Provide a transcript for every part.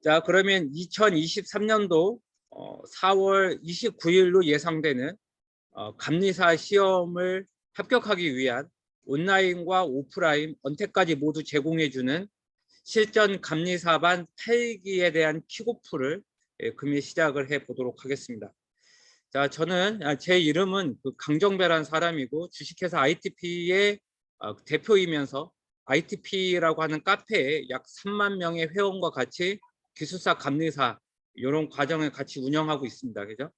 자, 그러면 2023년도 4월 29일로 예상되는 감리사 시험을 합격하기 위한 온라인과 오프라인 언택까지 모두 제공해주는 실전 감리사반 8기에 대한 킥오프를 금일 시작을 해 보도록 하겠습니다. 자, 저는 제 이름은 강정배라는 사람이고 주식회사 ITP의 대표이면서 ITP라고 하는 카페에 약 3만 명의 회원과 같이 기술사 감리사 이런 과정을 같이 운영하고 있습니다. 그죠?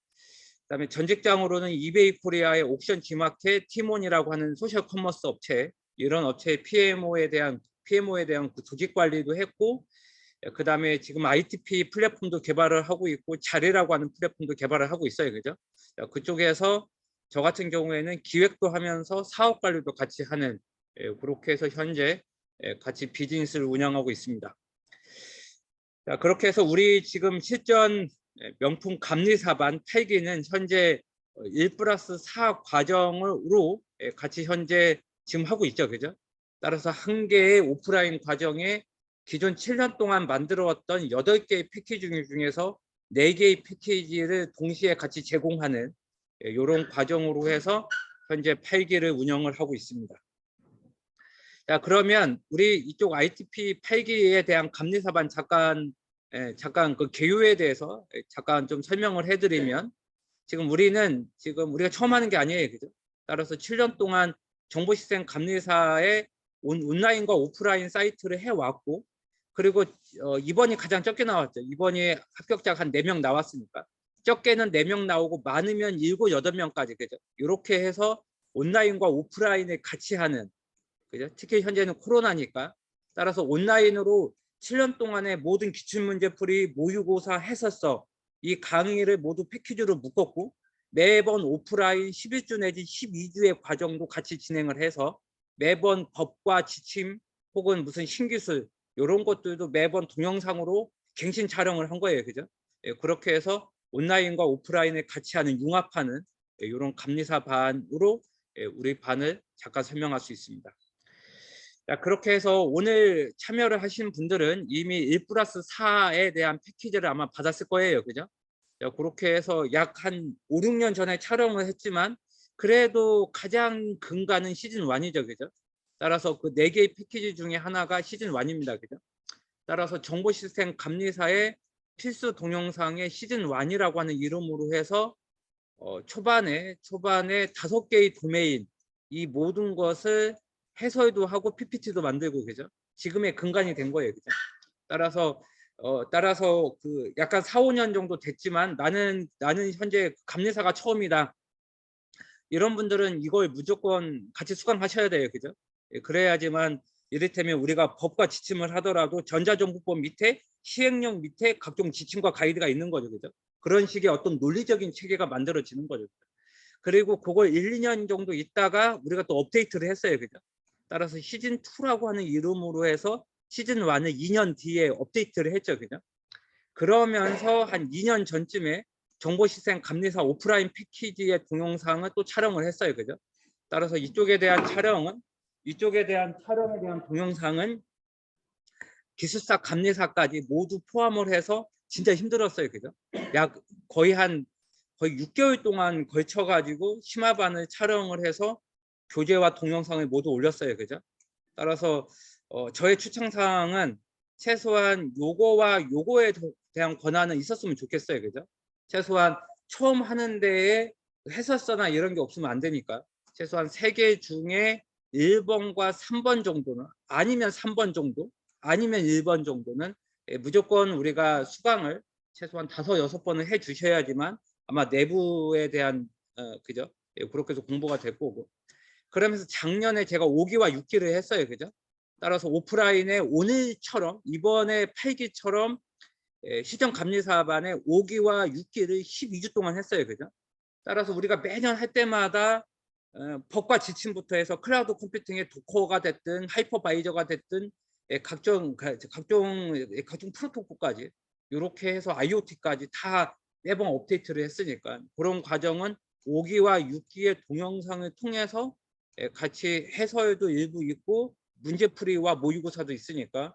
그다음에 전 직장으로는 이베이 코리아의 옥션 G마켓, 티몬이라고 하는 소셜 커머스 업체, 이런 업체의 PMO에 대한 그 조직 관리도 했고, 그다음에 지금 ITP 플랫폼도 개발을 하고 있고 자리라고 하는 플랫폼도 개발을 하고 있어요. 그죠? 그쪽에서 저 같은 경우에는 기획도 하면서 사업 관리도 같이 하는, 그렇게 해서 현재 같이 비즈니스를 운영하고 있습니다. 자, 그렇게 해서 우리 지금 실전 명품 감리사반 8기는 현재 1+4 과정으로 같이 현재 지금 하고 있죠. 그죠? 따라서 한 개의 오프라인 과정에 기존 7년 동안 만들어왔던 8개의 패키지 중에서 4개의 패키지를 동시에 같이 제공하는 이런 과정으로 해서 현재 8기를 운영을 하고 있습니다. 자, 그러면 우리 이쪽 ITP 8기에 대한 감리사반 잠깐 그 개요에 대해서 잠깐 좀 설명을 해드리면, 우리가 처음 하는 게 아니에요. 그죠? 따라서 7년 동안 정보시스템 감리사의 온라인과 오프라인 사이트를 해왔고, 그리고 이번이 가장 적게 나왔죠. 이번이 합격자가 한 4명 나왔으니까. 적게는 4명 나오고 많으면 7, 8명까지. 그죠? 이렇게 해서 온라인과 오프라인을 같이 하는, 그죠? 특히 현재는 코로나니까. 따라서 온라인으로 7년 동안의 모든 기출문제풀이, 모의고사, 해설서 이 강의를 모두 패키지로 묶었고, 매번 오프라인 11주 내지 12주의 과정도 같이 진행을 해서 매번 법과 지침 혹은 무슨 신기술 이런 것들도 매번 동영상으로 갱신 촬영을 한 거예요. 그죠? 그렇게 해서 온라인과 오프라인을 같이 하는 융합하는 이런 감리사 반으로 우리 반을 잠깐 설명할 수 있습니다. 자, 그렇게 해서 오늘 참여를 하신 분들은 이미 1+4에 대한 패키지를 아마 받았을 거예요. 그죠? 자, 그렇게 해서 약 한 5, 6년 전에 촬영을 했지만 그래도 가장 근간은 시즌 1이죠. 그죠? 따라서 그 4개의 패키지 중에 하나가 시즌 1입니다. 그죠? 따라서 정보시스템 감리사의 필수 동영상의 시즌 1이라고 하는 이름으로 해서 초반에 5개의 도메인 이 모든 것을 해설도 하고 PPT도 만들고, 그죠? 지금의 근간이 된 거예요. 그죠? 따라서 그 약간 4, 5년 정도 됐지만 나는 현재 감리사가 처음이다. 이런 분들은 이걸 무조건 같이 수강하셔야 돼요. 그죠? 그래야지만 이를테면 우리가 법과 지침을 하더라도 전자정보법 밑에 시행령 밑에 각종 지침과 가이드가 있는 거죠. 그죠? 그런 식의 어떤 논리적인 체계가 만들어지는 거죠. 그리고 그걸 1, 2년 정도 있다가 우리가 또 업데이트를 했어요. 그죠? 따라서 시즌2라고 하는 이름으로 해서 시즌1을 2년 뒤에 업데이트를 했죠. 그죠? 그러면서 한 2년 전쯤에 정보시스템 감리사 오프라인 패키지의 동영상을 또 촬영을 했어요. 그죠? 따라서 이쪽에 대한 촬영에 대한 동영상은 기술사 감리사까지 모두 포함을 해서 진짜 힘들었어요. 그죠? 거의 6개월 동안 걸쳐 가지고 심화반을 촬영을 해서 교재와 동영상을 모두 올렸어요. 그죠? 따라서 저의 추천사항은 최소한 요거와 요거에 대한 권한은 있었으면 좋겠어요. 그죠? 최소한 처음 하는 데에 해설서나 이런 게 없으면 안 되니까 최소한 3개 중에 1번과 3번 정도는, 아니면 3번 정도, 아니면 1번 정도는 무조건 우리가 수강을 최소한 5, 6번을 해 주셔야지만 아마 내부에 대한 그죠? 그렇게 해서 공부가 될 거고. 그러면서 작년에 제가 5기와 6기를 했어요. 그죠? 따라서 오프라인에 오늘처럼 이번에 8기처럼 시정 감리사반에 5기와 6기를 12주 동안 했어요. 그죠? 따라서 우리가 매년 할 때마다 법과 지침부터 해서 클라우드 컴퓨팅의 도커가 됐든 하이퍼바이저가 됐든 각종 프로토콜까지 이렇게 해서 IoT까지 다 매번 업데이트를 했으니까 그런 과정은 5기와 6기의 동영상을 통해서 같이 해설도 일부 있고 문제풀이와 모의고사도 있으니까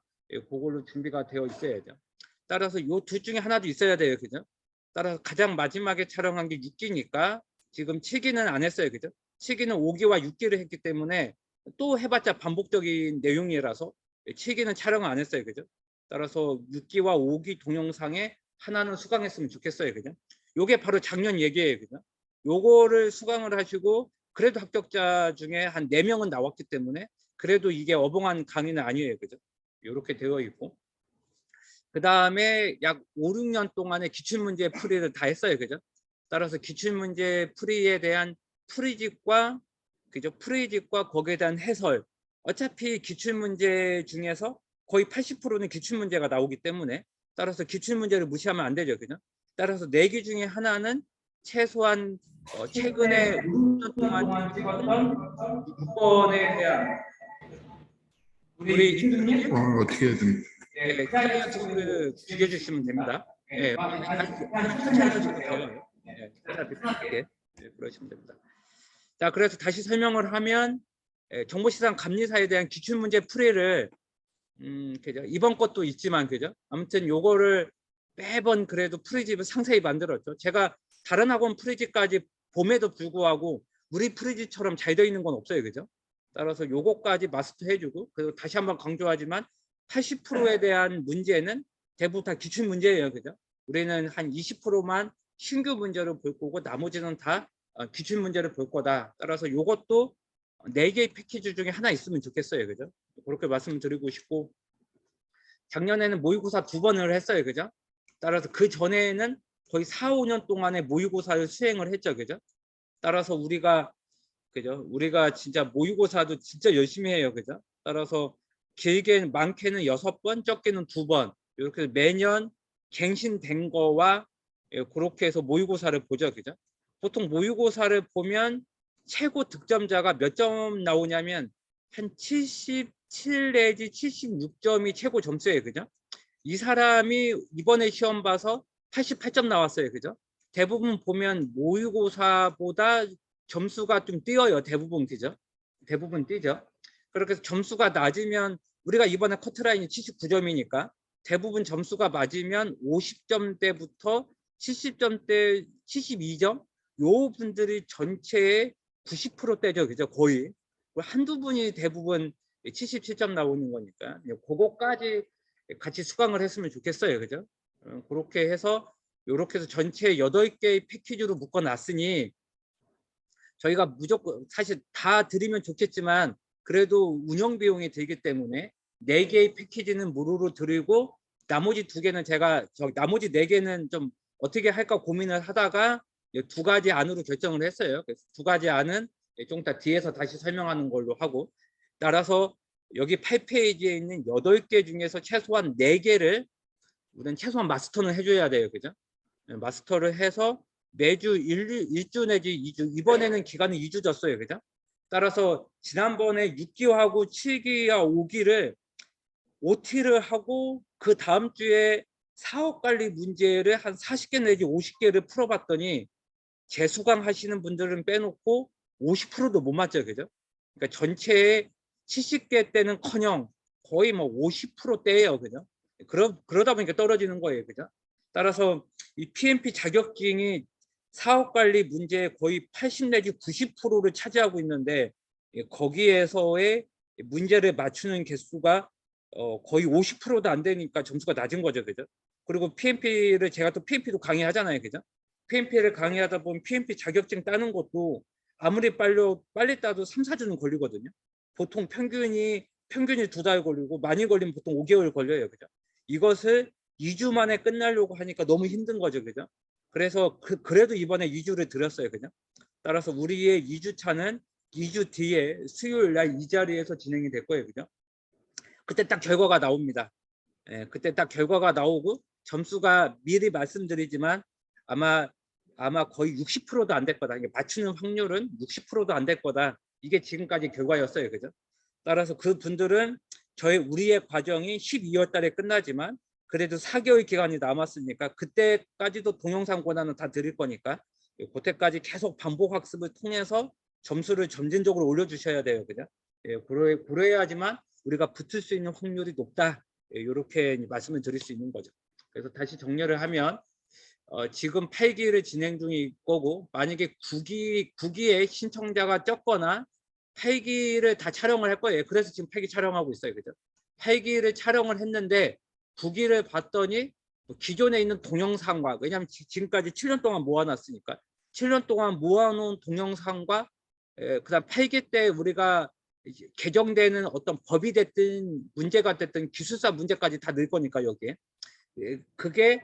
그걸로 준비가 되어 있어야죠. 따라서 요 둘 중에 하나도 있어야 돼요. 그죠? 따라서 가장 마지막에 촬영한 게 6기니까 지금 7기는 안 했어요. 그죠? 7기는 5기와 6기를 했기 때문에 또 해봤자 반복적인 내용이라서 7기는 촬영을 안 했어요. 그죠? 따라서 6기와 5기 동영상에 하나는 수강했으면 좋겠어요. 그죠? 요게 바로 작년 얘기예요. 그죠? 요거를 수강을 하시고 그래도 합격자 중에 한 4명은 나왔기 때문에 그래도 이게 어벙한 강의는 아니에요. 그죠? 요렇게 되어 있고 그 다음에 약 5, 6년 동안의 기출문제 풀이를 다 했어요. 그죠? 따라서 기출문제 풀이에 대한 풀이집과 그죠? 풀이집과 거기에 대한 해설. 어차피 기출문제 중에서 거의 80%는 기출문제가 나오기 때문에 따라서 기출문제를 무시하면 안 되죠. 그죠? 따라서 4개 중에 하나는 최소한 최근에 5, 6년 동안 찍었던 6번에 대한 우리 이준님 어떻게 해야 됩니까? 예, 클라이언트를 죽여주시면 됩니다. 예, 한 천천히 하셔도 돼요. 예, 어차피 크게 그러시면 됩니다. 자, 그래서 다시 설명을 하면 정보시장 감리사에 대한 기출문제 풀이를 그죠? 이번 것도 있지만 그죠? 아무튼 요거를 매번 그래도 풀이집을 상세히 만들었죠. 제가 다른 학원 풀이집까지 봄에도 불구하고 우리 풀이집처럼 잘 되어 있는 건 없어요. 그죠? 따라서 요거까지 마스터 해주고 그리고 다시 한번 강조하지만 80%에 대한 문제는 대부분 다 기출 문제예요. 그죠? 우리는 한 20%만 신규 문제를 볼 거고 나머지는 다 기출 문제를 볼 거다. 따라서 요것도 4개의 패키지 중에 하나 있으면 좋겠어요. 그죠? 그렇게 말씀드리고 싶고 작년에는 모의고사 2번을 했어요. 그죠? 따라서 그 전에는 거의 4, 5년 동안의 모의고사를 수행을 했죠. 그죠? 따라서 우리가 그죠? 우리가 진짜 모의고사도 진짜 열심히 해요. 그죠? 따라서 길게 많게는 6번, 적게는 2번 이렇게 매년 갱신된 거와 그렇게 해서 모의고사를 보죠. 그죠? 보통 모의고사를 보면 최고 득점자가 몇 점 나오냐면 한 77 내지 76점이 최고 점수예요. 그죠? 이 사람이 이번에 시험 봐서 88점 나왔어요. 그죠? 대부분 보면 모의고사보다 점수가 좀 뛰어요. 대부분 그죠? 대부분 뛰죠. 그렇게 해서 점수가 낮으면 우리가 이번에 커트라인이 79점이니까 대부분 점수가 맞으면 50점대부터 70점대 72점 요 분들이 전체의 90%대죠. 그죠? 거의 한두 분이 대부분 77점 나오는 거니까 그거까지 같이 수강을 했으면 좋겠어요. 그죠? 그렇게 해서 이렇게 해서 전체 8개의 패키지로 묶어 놨으니 저희가 무조건 사실 다 드리면 좋겠지만 그래도 운영 비용이 들기 때문에 4개의 패키지는 무료로 드리고 나머지 2개는 제가 나머지 4개는 좀 어떻게 할까 고민을 하다가 2가지 안으로 결정을 했어요. 그래서 2가지 안은 좀 이따 뒤에서 다시 설명하는 걸로 하고 따라서 여기 8페이지에 있는 8개 중에서 최소한 4개를 우리는 최소한 마스터는 해줘야 돼요. 그죠? 마스터를 해서 매주 1주 내지 2주 이번에는 기간은 2주 줬어요. 그죠? 따라서 지난번에 6기하고 7기와 5기를 OT를 하고 그 다음 주에 사업관리 문제를 한 40개 내지 50개를 풀어봤더니 재수강 하시는 분들은 빼놓고 50%도 못 맞죠. 그죠? 그러니까 전체의 70개 때는커녕 거의 뭐 50%대예요. 그죠? 그러다 보니까 떨어지는 거예요. 그죠? 따라서 이 PMP 자격증이 사업관리 문제의 거의 80 내지 90%를 차지하고 있는데 거기에서의 문제를 맞추는 개수가 거의 50%도 안 되니까 점수가 낮은 거죠. 그죠? 그리고 PMP를 제가 또 PMP도 강의하잖아요. 그죠? PMP를 강의하다 보면 PMP 자격증 따는 것도 아무리 빨리 따도 3, 4주는 걸리거든요. 보통 평균이 2달 걸리고 많이 걸리면 보통 5개월 걸려요. 그죠? 이것을 2주 만에 끝나려고 하니까 너무 힘든 거죠. 그죠? 그래서 그래도 이번에 2주를 드렸어요. 그죠? 따라서 우리의 2주차는 2주 뒤에 수요일 날 이 자리에서 진행이 될 거예요. 그죠? 그때 딱 결과가 나옵니다. 그때 딱 결과가 나오고 점수가 미리 말씀드리지만 아마 거의 60%도 안 될 거다. 이게 맞추는 확률은 60%도 안 될 거다. 이게 지금까지 결과였어요. 그죠? 따라서 그 분들은 우리의 과정이 12월 달에 끝나지만 그래도 4개월 기간이 남았으니까 그때까지도 동영상 권한은 다 드릴 거니까 그때까지 계속 반복 학습을 통해서 점수를 점진적으로 올려주셔야 돼요. 그죠? 그래야지만 우리가 붙을 수 있는 확률이 높다. 이렇게 말씀을 드릴 수 있는 거죠. 그래서 다시 정리를 하면 지금 8기를 진행 중일 거고, 만약에 9기에 신청자가 적거나 8기를 다 촬영을 할 거예요. 그래서 지금 8기 촬영하고 있어요. 그죠? 8기를 촬영을 했는데 9기를 봤더니 기존에 있는 동영상과, 왜냐하면 지금까지 7년 동안 모아놨으니까 7년 동안 모아놓은 동영상과 그다음 8기 때 우리가 개정되는 어떤 법이 됐든 문제가 됐든 기술사 문제까지 다 넣을 거니까 여기에 그게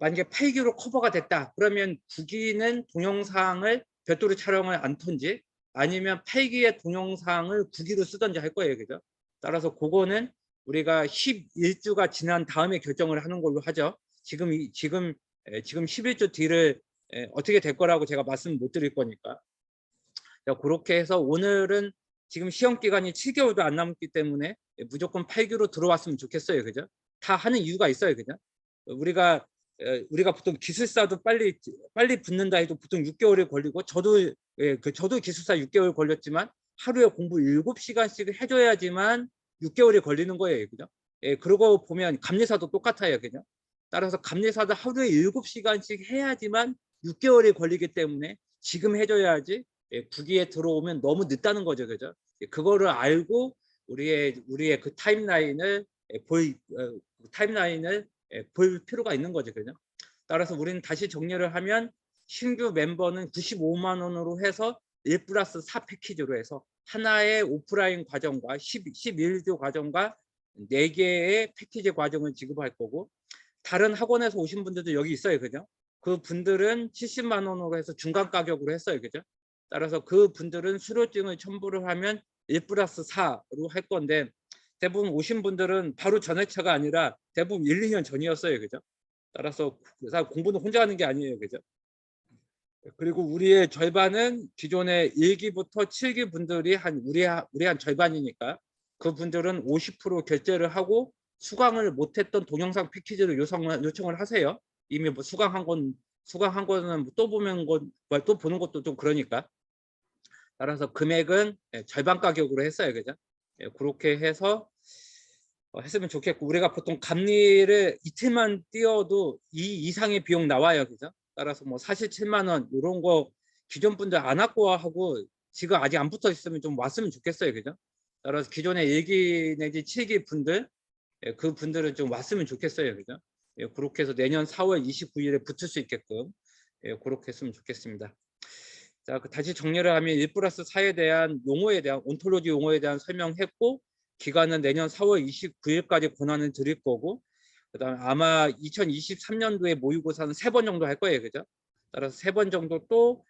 만약에 8기로 커버가 됐다 그러면 9기는 동영상을 별도로 촬영을 않던지 아니면 8기의 동영상을 9기로 쓰던지 할 거예요. 그죠? 따라서 그거는 우리가 11주가 지난 다음에 결정을 하는 걸로 하죠. 지금 11주 뒤를 어떻게 될 거라고 제가 말씀 못 드릴 거니까. 그렇게 해서 오늘은 지금 시험 기간이 7개월도 안 남았기 때문에 무조건 8기로 들어왔으면 좋겠어요. 그죠? 다 하는 이유가 있어요. 그죠? 우리가 보통 기술사도 빨리 붙는다 해도 보통 6개월이 걸리고 저도 기술사 6개월 걸렸지만 하루에 공부 7시간씩 해줘야지만 6개월이 걸리는 거예요. 그죠? 그러고 보면 감리사도 똑같아요. 그죠? 따라서 감리사도 하루에 7시간씩 해야지만 6개월이 걸리기 때문에 지금 해줘야지 9기에 들어오면 너무 늦다는 거죠. 그죠? 그거를 알고 우리의 그 타임라인을 볼 필요가 있는 거죠. 그죠? 따라서 우리는 다시 정리를 하면 신규 멤버는 95만 원으로 해서 1+4 패키지로 해서 하나의 오프라인 과정과 11주 과정과 4개의 패키지 과정을 지급할 거고, 다른 학원에서 오신 분들도 여기 있어요. 그죠? 그 분들은 70만 원으로 해서 중간 가격으로 했어요. 그죠? 따라서 그 분들은 수료증을 첨부를 하면 1+4로 할 건데, 대부분 오신 분들은 바로 전회차가 아니라 대부분 1, 2년 전이었어요. 그죠? 따라서 공부는 혼자 하는 게 아니에요. 그죠? 그리고 우리의 절반은 기존의 1기부터 7기 분들이 우리 한 절반이니까 그 분들은 50% 결제를 하고 수강을 못했던 동영상 패키지를 요청을 하세요. 이미 뭐 수강한 거는 또 보는 것도 좀 그러니까. 따라서 금액은 절반 가격으로 했어요. 그죠? 그렇게 해서 했으면 좋겠고, 우리가 보통 감리를 이틀만 띄워도 이 이상의 비용 나와요. 그죠? 따라서 뭐 47만 원 이런 거 기존 분들 안 왔고 하고 지금 아직 안 붙어 있으면 좀 왔으면 좋겠어요. 그죠? 따라서 기존에 1기 내지 7기 분들 그 분들은 좀 왔으면 좋겠어요. 그죠? 그렇게 해서 내년 4월 29일에 붙을 수 있게끔 그렇게 했으면 좋겠습니다. 자, 다시 정리를 하면 1+4에 대한 온톨로지 용어에 대한 설명했고, 기간은 내년 4월 29일까지 권한을 드릴 거고, 그다음 아마 2023년도에 모의고사는 3번 정도 할 거예요. 그죠? 따라서 3번 정도 또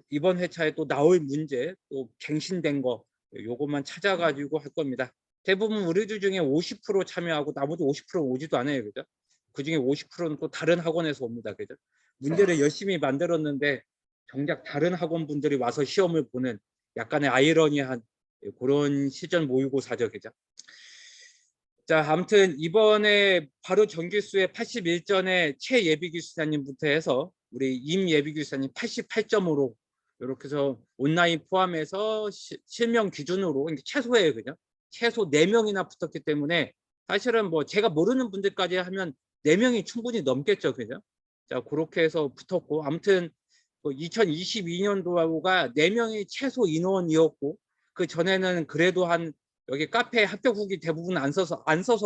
이번 회차에 또 나올 문제, 또 갱신된 거 요것만 찾아가지고 할 겁니다. 대부분 우리들 중에 50% 참여하고 나머지 50% 오지도 않아요. 그죠? 그중에 50%는 또 다른 학원에서 옵니다. 그죠? 문제를 열심히 만들었는데 정작 다른 학원 분들이 와서 시험을 보는 약간의 아이러니한 그런 시전 모의고사죠. 그죠? 자, 아무튼 이번에 바로 정기수의 81전에 최예비기술사님부터 해서 우리 임예비기술사님 88점으로 이렇게 해서 온라인 포함해서 실명 기준으로 최소예요. 그죠? 최소 4명이나 붙었기 때문에 사실은 뭐 제가 모르는 분들까지 하면 4명이 충분히 넘겠죠. 그죠? 자, 그렇게 해서 붙었고, 아무튼 2022년도가 4명이 최소 인원이었고, 그 전에는 그래도 여기 카페 합격 후기 대부분 안 써서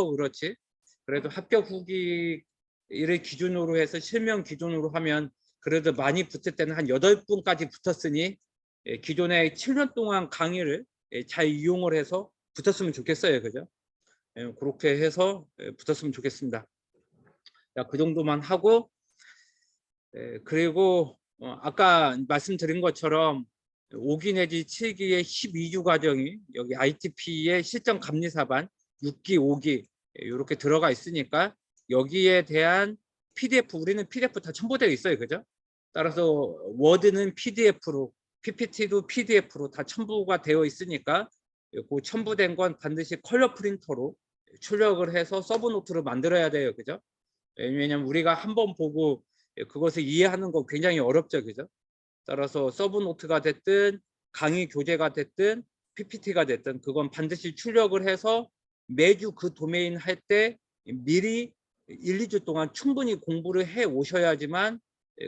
그렇지, 그래도 합격 후기를 기준으로 해서 실명 기준으로 하면 그래도 많이 붙을 때는 한 8분까지 붙었으니 기존에 7년 동안 강의를 잘 이용을 해서 붙었으면 좋겠어요. 그죠? 그렇게 해서 붙었으면 좋겠습니다. 자, 그 정도만 하고, 그리고 아까 말씀드린 것처럼 5기 내지 7기의 12주 과정이 여기 ITP의 실전 감리사반 6기, 5기 이렇게 들어가 있으니까 여기에 대한 PDF, 우리는 PDF 다 첨부되어 있어요. 그죠? 따라서 워드는 PDF로, PPT도 PDF로 다 첨부가 되어 있으니까 그 첨부된 건 반드시 컬러 프린터로 출력을 해서 서브노트로 만들어야 돼요. 그죠? 왜냐하면 우리가 한번 보고 그것을 이해하는 거 굉장히 어렵죠. 그죠? 따라서 서브노트가 됐든 강의 교재가 됐든 PPT가 됐든 그건 반드시 출력을 해서 매주 그 도메인 할 때 미리 1, 2주 동안 충분히 공부를 해 오셔야지만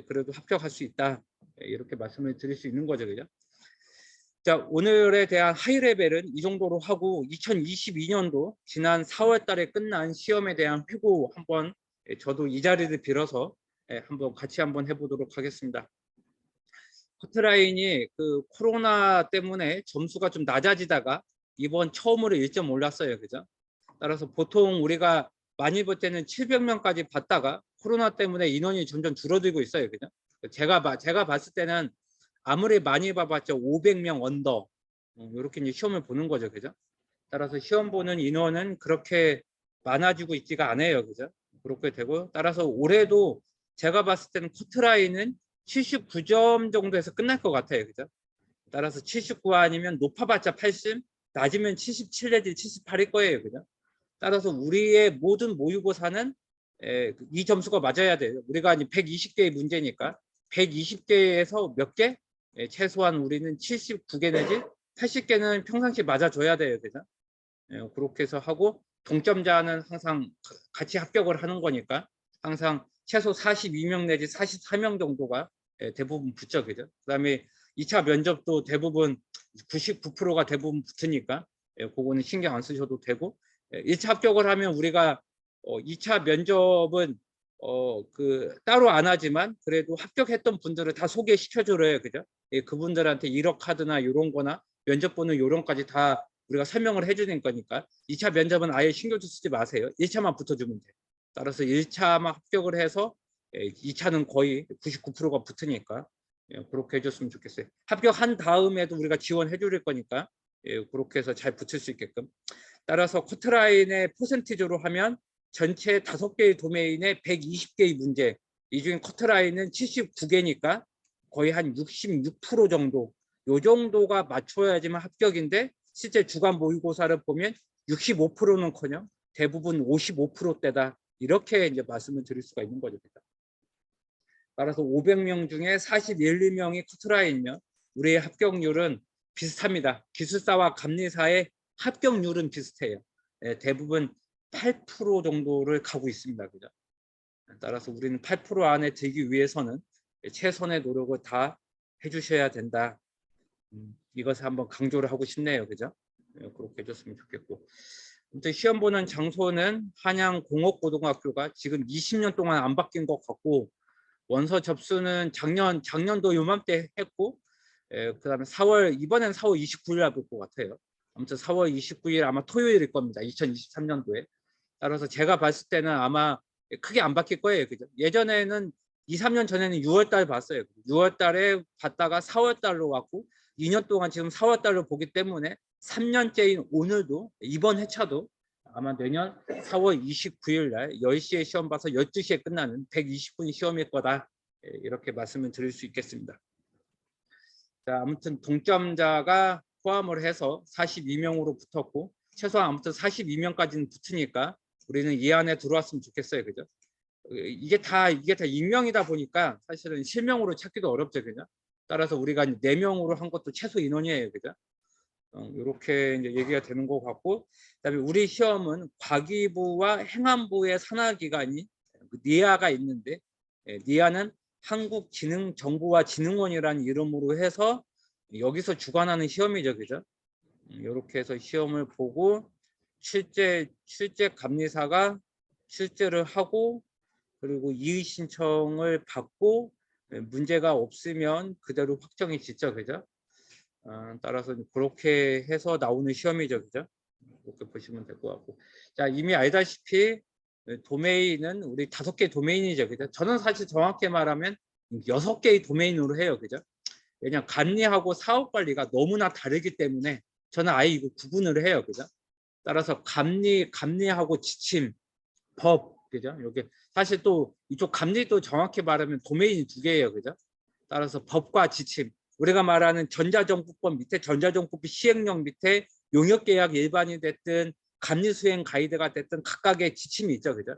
그래도 합격할 수 있다. 이렇게 말씀을 드릴 수 있는 거죠. 그죠? 자, 오늘에 대한 하이레벨은 이 정도로 하고 2022년도 지난 4월 달에 끝난 시험에 대한 회고 한번 저도 이 자리를 빌어서 한번 같이 한번 해보도록 하겠습니다. 커트라인이 그 코로나 때문에 점수가 좀 낮아지다가 이번 처음으로 1점 올랐어요. 그죠? 따라서 보통 우리가 많이 볼 때는 700명까지 봤다가 코로나 때문에 인원이 점점 줄어들고 있어요. 그죠? 제가 봤을 때는 아무리 많이 봐봤자 500명 언더 이렇게 이제 시험을 보는 거죠. 그죠? 따라서 시험 보는 인원은 그렇게 많아지고 있지가 않아요. 그죠? 그렇게 되고 따라서 올해도 제가 봤을 때는 커트라인은 79점 정도에서 끝날 것 같아요. 그죠? 따라서 79 아니면 높아봤자 80, 낮으면 77 내지 78일 거예요. 그죠? 따라서 우리의 모든 모의고사는 이 점수가 맞아야 돼요. 우리가 120개의 문제니까 120개에서 몇 개? 최소한 우리는 79개 내지 80개는 평상시 맞아줘야 돼요. 그죠? 그렇게 해서 하고 동점자는 항상 같이 합격을 하는 거니까 항상 최소 42명 내지 44명 정도가 대부분 붙죠. 그죠? 그다음에 2차 면접도 대부분 99%가 대부분 붙으니까 그거는 신경 안 쓰셔도 되고 1차 합격을 하면 우리가 2차 면접은 따로 안 하지만 그래도 합격했던 분들을 다 소개시켜줘요. 그죠? 그분들한테 1억 카드나 이런 거나 면접 보는 요령까지 다 우리가 설명을 해주는 거니까 2차 면접은 아예 신경 쓰지 마세요. 1차만 붙어주면 돼요. 따라서 1차만 합격을 해서 2차는 거의 99%가 붙으니까 그렇게 해줬으면 좋겠어요. 합격한 다음에도 우리가 지원해 줄 거니까 그렇게 해서 잘 붙을 수 있게끔. 따라서 커트라인의 퍼센티지로 하면 전체 5개의 도메인에 120개의 문제, 이 중에 커트라인은 79개니까 거의 한 66% 정도, 요 정도가 맞춰야지만 합격인데 실제 주간 모의고사를 보면 65%는커녕 대부분 55%대다, 이렇게 이제 말씀을 드릴 수가 있는 거죠. 따라서 500명 중에 41, 2명이 커트라인이면 우리의 합격률은 비슷합니다. 기술사와 감리사의 합격률은 비슷해요. 대부분 8% 정도를 가고 있습니다. 그죠? 따라서 우리는 8% 안에 들기 위해서는 최선의 노력을 다 해주셔야 된다. 이것을 한번 강조를 하고 싶네요. 그죠? 그렇게 해줬으면 좋겠고. 아무튼 시험 보는 장소는 한양공업고등학교가 지금 20년 동안 안 바뀐 것 같고, 원서 접수는 작년도 요맘때 했고, 그다음에 이번엔 4월 29일 볼 것 같아요. 아무튼 4월 29일 아마 토요일일 겁니다. 2023년도에. 따라서 제가 봤을 때는 아마 크게 안 바뀔 거예요. 그죠? 예전에는 2, 3년 전에는 6월 달 봤어요. 6월 달에 봤다가 4월 달로 왔고 2년 동안 지금 4월 달로 보기 때문에 3년째인 오늘도 이번 회차도 아마 내년 4월 29일 날 10시에 시험 봐서 12시에 끝나는 120분 시험일 거다. 이렇게 말씀을 드릴 수 있겠습니다. 자, 아무튼 동점자가 포함을 해서 42명으로 붙었고 최소한 아무튼 42명까지는 붙으니까 우리는 이 안에 들어왔으면 좋겠어요. 그죠? 이게 다 익명이다 보니까 사실은 실명으로 찾기도 어렵죠. 그죠? 따라서 우리가 4명으로 한 것도 최소 인원이에요. 그죠? 이렇게 이제 얘기가 되는 것 같고, 그다음에 우리 시험은 과기부와 행안부의 산하기관이 니아가 있는데, 니아는 한국지능정보화진흥원이라는 이름으로 해서 여기서 주관하는 시험이죠. 그죠? 이렇게 해서 시험을 보고 실제 감리사가 실제를 하고 그리고 이의 신청을 받고 문제가 없으면 그대로 확정이 짓죠. 그죠? 따라서 그렇게 해서 나오는 시험이죠. 그죠? 그렇게 보시면 될 것 같고. 자, 이미 알다시피 도메인은 우리 5개 도메인이죠. 그죠? 저는 사실 정확히 말하면 6개의 도메인으로 해요. 그죠? 왜냐하면 감리하고 사업관리가 너무나 다르기 때문에 저는 아예 이거 구분을 해요. 그죠? 따라서 감리하고 지침, 법, 그죠? 여기 사실 또 이쪽 감리도 정확히 말하면 도메인이 2개예요. 그죠? 따라서 법과 지침, 우리가 말하는 전자정부법 밑에 전자정부법 시행령 밑에 용역계약 일반이 됐든 감리수행 가이드가 됐든 각각의 지침이 있죠. 그죠?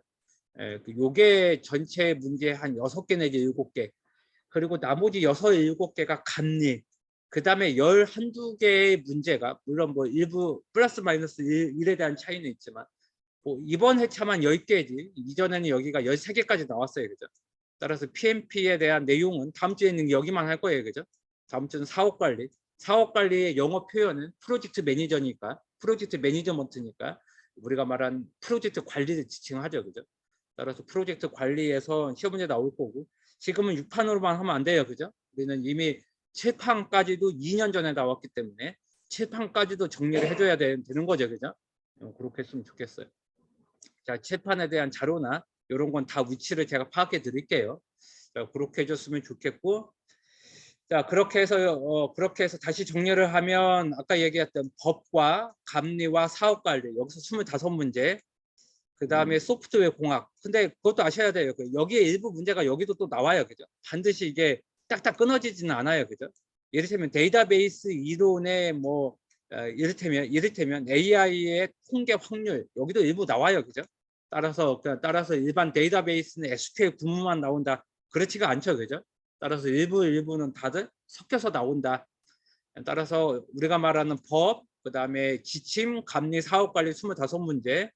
요게 전체 문제 한 6개 내지 7개, 그리고 나머지 6, 7개가 감리, 그 다음에 11, 2개의 문제가 물론 뭐 일부 플러스 마이너스 1에 대한 차이는 있지만 뭐 이번 회차만 10개지 이전에는 여기가 13개까지 나왔어요. 그죠? 따라서 PMP에 대한 내용은 다음 주에는 여기만 할 거예요. 그죠? 다음 주는 사업 관리. 사업 관리의 영어 표현은 프로젝트 매니저니까, 프로젝트 매니저먼트니까 우리가 말한 프로젝트 관리를 지칭하죠. 그죠? 따라서 프로젝트 관리에서 시험 문제 나올 거고, 지금은 6판으로만 하면 안 돼요. 그죠? 우리는 이미 7판까지도 2년 전에 나왔기 때문에 7판까지도 정리를 해줘야 되는 거죠. 그죠? 그렇게 했으면 좋겠어요. 자, 7판에 대한 자료나 이런 건 다 위치를 제가 파악해 드릴게요. 자, 그렇게 해줬으면 좋겠고, 자, 그렇게 해서 다시 정리를 하면 아까 얘기했던 법과 감리와 사업관리, 여기서 25문제, 그 다음에 소프트웨어 공학. 근데 그것도 아셔야 돼요. 여기에 일부 문제가 여기도 또 나와요. 그죠? 반드시 이게 딱딱 끊어지지는 않아요. 그죠? 이를테면 데이터베이스 이론의 뭐 이를테면 AI의 통계 확률, 여기도 일부 나와요. 그죠? 따라서 일반 데이터베이스는 SQL 구문만 나온다, 그렇지가 않죠. 그죠? 따라서 일부는 다들 섞여서 나온다. 따라서 우리가 말하는 법, 그 다음에 지침, 감리, 사업관리 25문제,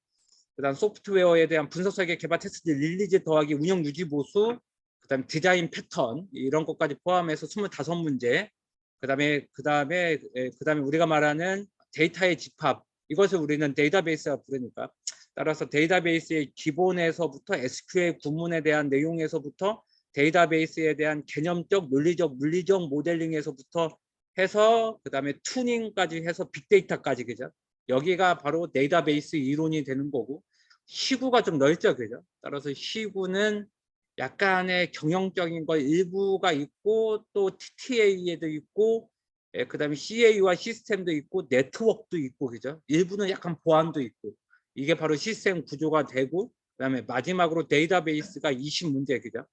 그 다음 소프트웨어에 대한 분석 설계 개발 테스트 릴리즈 더하기 운영 유지 보수, 그 다음 디자인 패턴, 이런 것까지 포함해서 25문제, 그 다음에 우리가 말하는 데이터의 집합, 이것을 우리는 데이터베이스라 부르니까, 따라서 데이터베이스의 기본에서부터 SQL 구문에 대한 내용에서부터 데이터베이스에 대한 개념적, 논리적, 물리적 모델링에서부터 해서 그 다음에 튜닝까지 해서 빅데이터까지, 그죠? 여기가 바로 데이터베이스 이론이 되는 거고, 시구가 좀 넓죠. 그죠? 따라서 시구는 약간의 경영적인 거 일부가 있고, 또 TTA에도 있고, 그 다음에 CA와 시스템도 있고, 네트워크도 있고, 그죠? 일부는 약간 보안도 있고, 이게 바로 시스템 구조가 되고, 그 다음에 마지막으로 데이터베이스가 20문제, 그죠?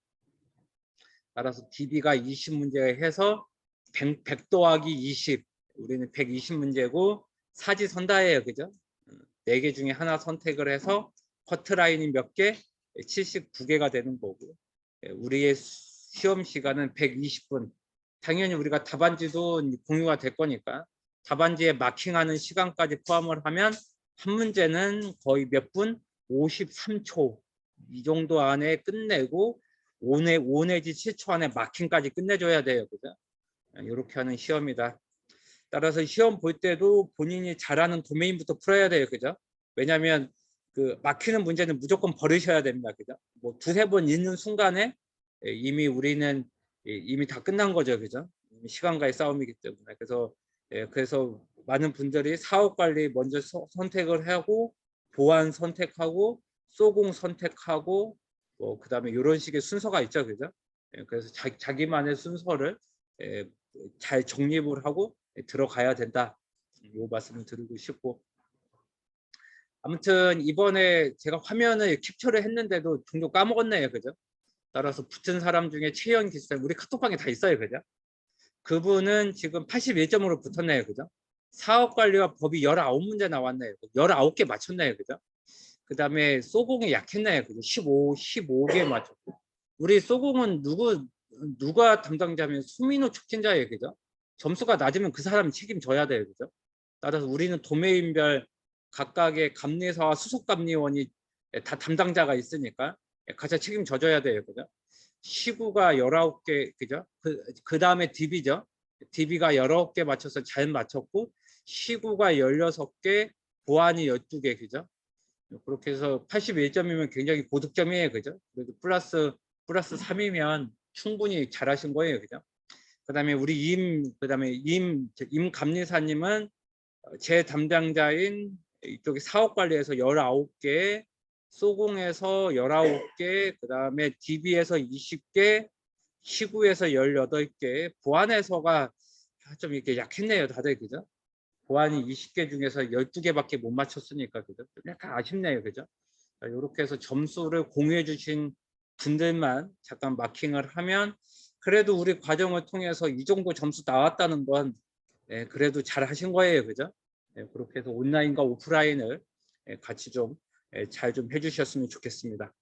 따라서 DB가 20문제 해서 100 더하기 20, 우리는 120문제고 사지선다예요. 그죠? 4개 중에 하나 선택을 해서 커트라인이 몇 개? 79개가 되는 거고, 우리의 시험 시간은 120분. 당연히 우리가 답안지도 공유가 될 거니까 답안지에 마킹하는 시간까지 포함을 하면 한 문제는 거의 몇 분? 53초 이 정도 안에 끝내고 5 내지 7초 안에 마킹까지 끝내줘야 돼요. 그죠? 이렇게 하는 시험이다. 따라서 시험 볼 때도 본인이 잘하는 도메인부터 풀어야 돼요. 그죠? 왜냐하면 그 막히는 문제는 무조건 버리셔야 됩니다. 그죠? 뭐 두세 번 읽는 순간에 이미 우리는 이미 다 끝난 거죠. 그죠? 시간과의 싸움이기 때문에. 그래서 많은 분들이 사업 관리 먼저 선택을 하고, 보안 선택하고, 소공 선택하고, 뭐 그다음에 이런 식의 순서가 있죠. 그죠? 그래서 자기만의 순서를 잘 정립을 하고 들어가야 된다. 이 말씀을 드리고 싶고, 아무튼 이번에 제가 화면을 캡처를 했는데도 종종 까먹었네요. 그죠? 따라서 붙은 사람 중에 최연 기수생, 우리 카톡방에 다 있어요. 그죠? 그분은 지금 81점으로 붙었네요. 그죠? 사업관리와 법이 19문제 나왔네요. 19개 맞췄네요. 그죠? 그 다음에 소공이 약했네요. 그죠? 15개 맞췄고. 우리 소공은 누가 담당자면 수민호 촉진자예요. 그죠? 점수가 낮으면 그 사람이 책임져야 돼요. 그죠? 따라서 우리는 도메인별 각각의 감리사와 수석감리원이 다 담당자가 있으니까 각자 책임져줘야 돼요. 그죠? 시구가 19개, 그죠? 그 다음에 DB죠. DB가 19개 맞춰서 잘 맞췄고, 시구가 16개, 보안이 12개, 그죠? 그렇게 해서 81점이면 굉장히 고득점이에요. 그죠? 그래도 플러스 3이면 충분히 잘하신 거예요. 그죠? 그다음에 임 감리사님은 제 담당자인 이쪽에 사업관리에서 19개, 소공에서 19개, 그다음에 DB에서 20개, 시구에서 18개, 보안에서가 좀 이렇게 약했네요. 다들. 그죠? 보안이 20개 중에서 12개밖에 못 맞췄으니까. 그죠? 약간 아쉽네요. 그죠? 이렇게 해서 점수를 공유해 주신 분들만 잠깐 마킹을 하면, 그래도 우리 과정을 통해서 이 정도 점수 나왔다는 건 그래도 잘 하신 거예요. 그죠? 그렇게 해서 온라인과 오프라인을 같이 좀 잘 좀 해주셨으면 좋겠습니다.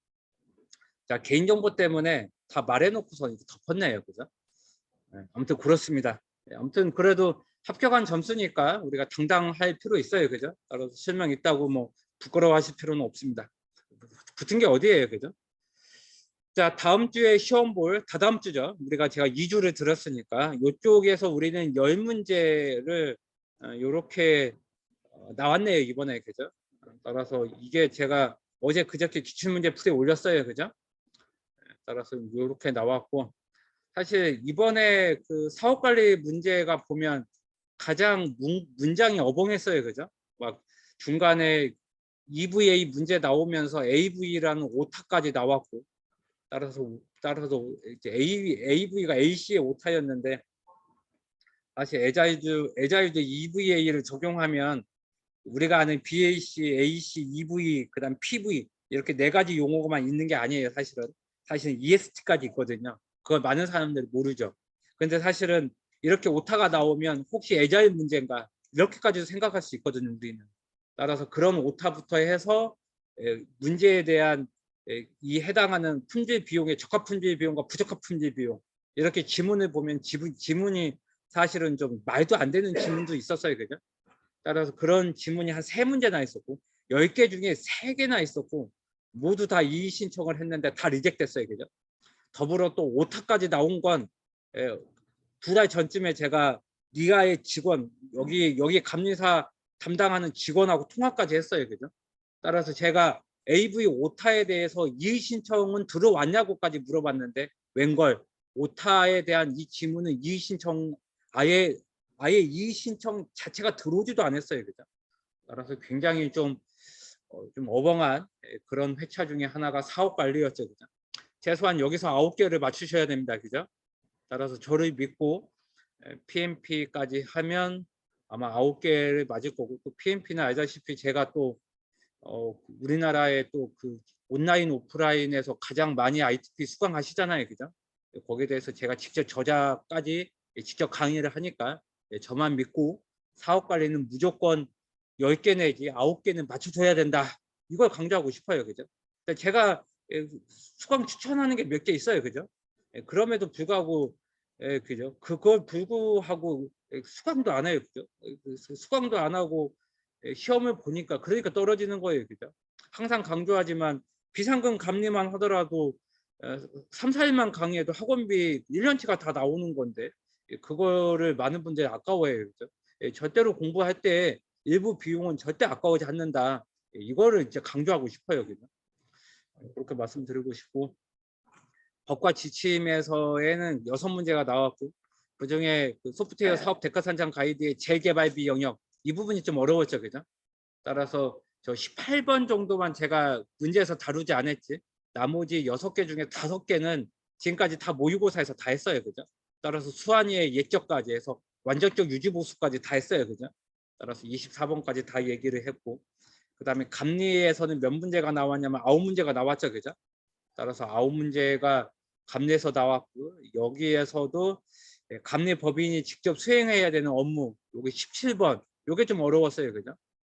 자, 개인정보 때문에 다 말해놓고서 이렇게 덮었네요. 그죠? 아무튼 그렇습니다. 아무튼 그래도 합격한 점수니까 우리가 당당할 필요 있어요. 그죠? 따라서 실명 있다고 뭐 부끄러워하실 필요는 없습니다. 붙은 게 어디예요, 그죠? 자, 다음 주에 시험 볼, 다다음 주죠. 제가 2주를 들었으니까 이쪽에서 우리는 10문제를 이렇게 나왔네요, 이번에, 그죠? 따라서 이게 제가 어제 그저께 기출문제 풀이 올렸어요, 그죠? 따라서 이렇게 나왔고, 사실 이번에 그 사업관리 문제가 보면 가장 문장이 어벙했어요, 그죠? 막 중간에 EVA 문제 나오면서 AV라는 오타까지 나왔고, 따라서 이제 AV가 AC의 오타였는데, 사실 에자일즈 EVA를 적용하면 우리가 아는 BAC, AC, EV, 그다음 PV 이렇게 4가지 용어만 있는 게 아니에요. 사실은 EST까지 있거든요. 그걸 많은 사람들이 모르죠. 근데 사실은 이렇게 오타가 나오면 혹시 에자일 문제인가 이렇게까지도 생각할 수 있거든요, 우리는. 따라서 그런 오타부터 해서 문제에 대한 이 해당하는 품질 비용의 적합 품질 비용과 부적합 품질 비용, 이렇게 지문을 보면 지문이 사실은 좀 말도 안 되는 지문도 있었어요, 그죠? 따라서 그런 지문이 한 3문제나 있었고, 10개 중에 3개나 있었고, 모두 다 이의 신청을 했는데 다 리젝됐어요, 그죠? 더불어 또 오타까지 나온 건 2달 전쯤에 제가 리아의 직원, 여기 감리사 담당하는 직원하고 통화까지 했어요, 그죠? 따라서 제가 AV 오타에 대해서 이의 신청은 들어왔냐고까지 물어봤는데, 웬걸 오타에 대한 이 지문은 이의 신청 아예 이의 신청 자체가 들어오지도 않았어요, 그죠? 따라서 굉장히 좀 어벙한 그런 회차 중에 하나가 사업 관리였죠, 그죠? 최소한 여기서 9개를 맞추셔야 됩니다, 그죠? 따라서 저를 믿고 PMP까지 하면 아마 9개를 맞을 거고, 또 PMP는 알다시피 제가 또 우리나라의 또 그 온라인 오프라인에서 가장 많이 ITP 수강하시잖아요, 그죠? 거기에 대해서 제가 직접 저자까지 직접 강의를 하니까 저만 믿고 사업 관리는 무조건 10개 내지 9개는 맞춰줘야 된다, 이걸 강조하고 싶어요, 그죠? 제가 수강 추천하는 게 몇 개 있어요, 그죠? 그럼에도 불구하고 그죠? 그걸 불구하고 수강도 안 해요, 그죠? 수강도 안 하고 시험을 보니까 그러니까 떨어지는 거예요, 그죠? 항상 강조하지만 비상금 감리만 하더라도 3, 4일만 강의해도 학원비 1년치가 다 나오는 건데, 그거를 많은 분들이 아까워해요, 그죠? 절대로 공부할 때 일부 비용은 절대 아까워지 않는다, 이거를 이제 강조하고 싶어요, 그죠? 그렇게 말씀드리고 싶고, 법과 지침에서에는 6문제가 나왔고, 그중에 그 소프트웨어 사업 대가산장 가이드의 재개발비 영역, 이 부분이 좀 어려웠죠, 그죠? 따라서 저 18번 정도만 제가 문제에서 다루지 않았지, 나머지 6개 중에 5개는 지금까지 다 모의고사에서 다 했어요, 그죠? 따라서 수완이의 예적까지 해서 완전적 유지보수까지 다 했어요, 그죠? 따라서 24번까지 다 얘기를 했고, 그 다음에 감리에서는 몇 문제가 나왔냐면 9문제가 나왔죠, 그죠? 따라서 9문제가 감리에서 나왔고, 여기에서도 감리법인이 직접 수행해야 되는 업무, 요게 17번, 요게 좀 어려웠어요, 그죠?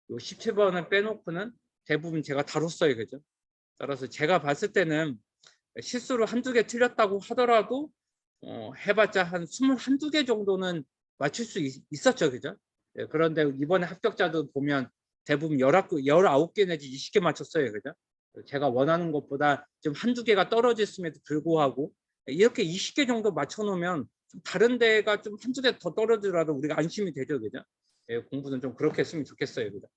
요 17번은 빼놓고는 대부분 제가 다뤘어요, 그죠? 따라서 제가 봤을 때는 실수로 1~2개 틀렸다고 하더라도 해봤자 한 21~2개 정도는 맞출 수 있었죠, 그죠? 그런데 이번에 합격자들 보면 대부분 19개 내지 20개 맞췄어요, 그죠? 제가 원하는 것보다 좀 1~2개가 떨어졌음에도 불구하고 이렇게 20개 정도 맞춰놓으면 좀 다른 데가 좀 1~2개 더 떨어지더라도 우리가 안심이 되죠, 그죠? 공부는 좀 그렇게 했으면 좋겠어요, 그죠?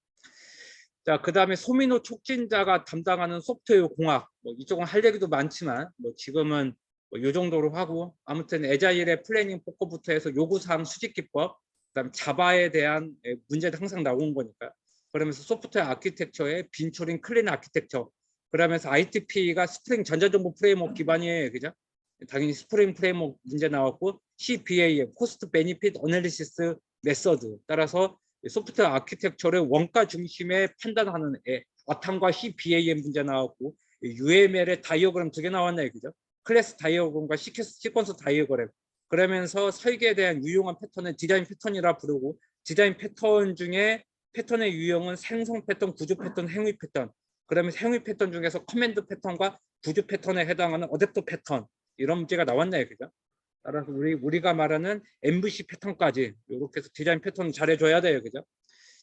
자, 그 다음에 소민호 촉진자가 담당하는 소프트웨어 공학, 이쪽은 할 얘기도 많지만 지금은 이 정도로 하고, 아무튼 에자일의 플래닝 포커부터 해서 요구사항 수집기법, 그다음 자바에 대한 문제도 항상 나오는 거니까, 그러면서 소프트웨어 아키텍처의 빈초링 클린 아키텍처, 그러면서 ITP가 스프링 전자정보 프레임워크 기반이에요, 그죠? 당연히 스프링 프레임워크 문제 나왔고, CBA 코스트 베니핏 어널리시스 메서드, 따라서 소프트웨어 아키텍처를 원가 중심에 판단하는 와탄과 CBAM 문제 나왔고, UML의 다이어그램 2개 나왔네요, 그죠? 클래스 다이어그램과 시퀀스 다이어그램. 그러면서 설계에 대한 유용한 패턴을 디자인 패턴이라 부르고, 디자인 패턴 중에 패턴의 유형은 생성 패턴, 구조 패턴, 행위 패턴. 그러면서 행위 패턴 중에서 커맨드 패턴과 구조 패턴에 해당하는 어댑터 패턴, 이런 문제가 나왔네요, 그죠? 따라서 우리가 말하는 MVC 패턴까지 이렇게 해서 디자인 패턴 잘해줘야 돼요, 그죠?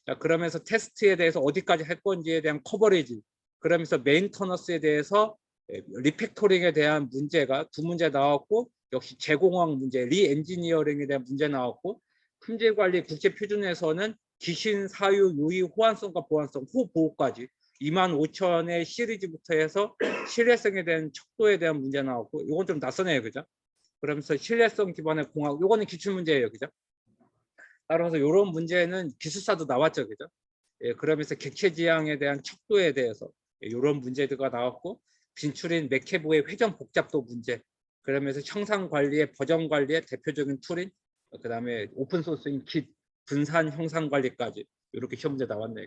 자, 그러면서 테스트에 대해서 어디까지 할 건지에 대한 커버리지, 그러면서 메인터너스에 대해서 리팩토링에 대한 문제가 두 문제 나왔고, 역시 제공항 문제, 리엔지니어링에 대한 문제 나왔고, 품질 관리 국제 표준에서는 기신, 사유, 유의, 호환성과 보안성, 호보호까지 25,000의 시리즈부터 해서 신뢰성에 대한 척도에 대한 문제 나왔고, 이건 좀 낯서네요, 그죠? 그러면서 신뢰성 기반의 공학, 이거는 기출 문제예요, 그죠? 따라서 이런 문제는 기술사도 나왔죠, 그죠? 예, 그러면서 객체 지향에 대한 척도에 대해서 이런 문제가 나왔고, 빈출인 맥케보의 회전 복잡도 문제, 그러면서 형상 관리의 버전 관리의 대표적인 툴인 그다음에 오픈 소스인 Git 분산 형상 관리까지 이렇게 시험 문제 나왔네요.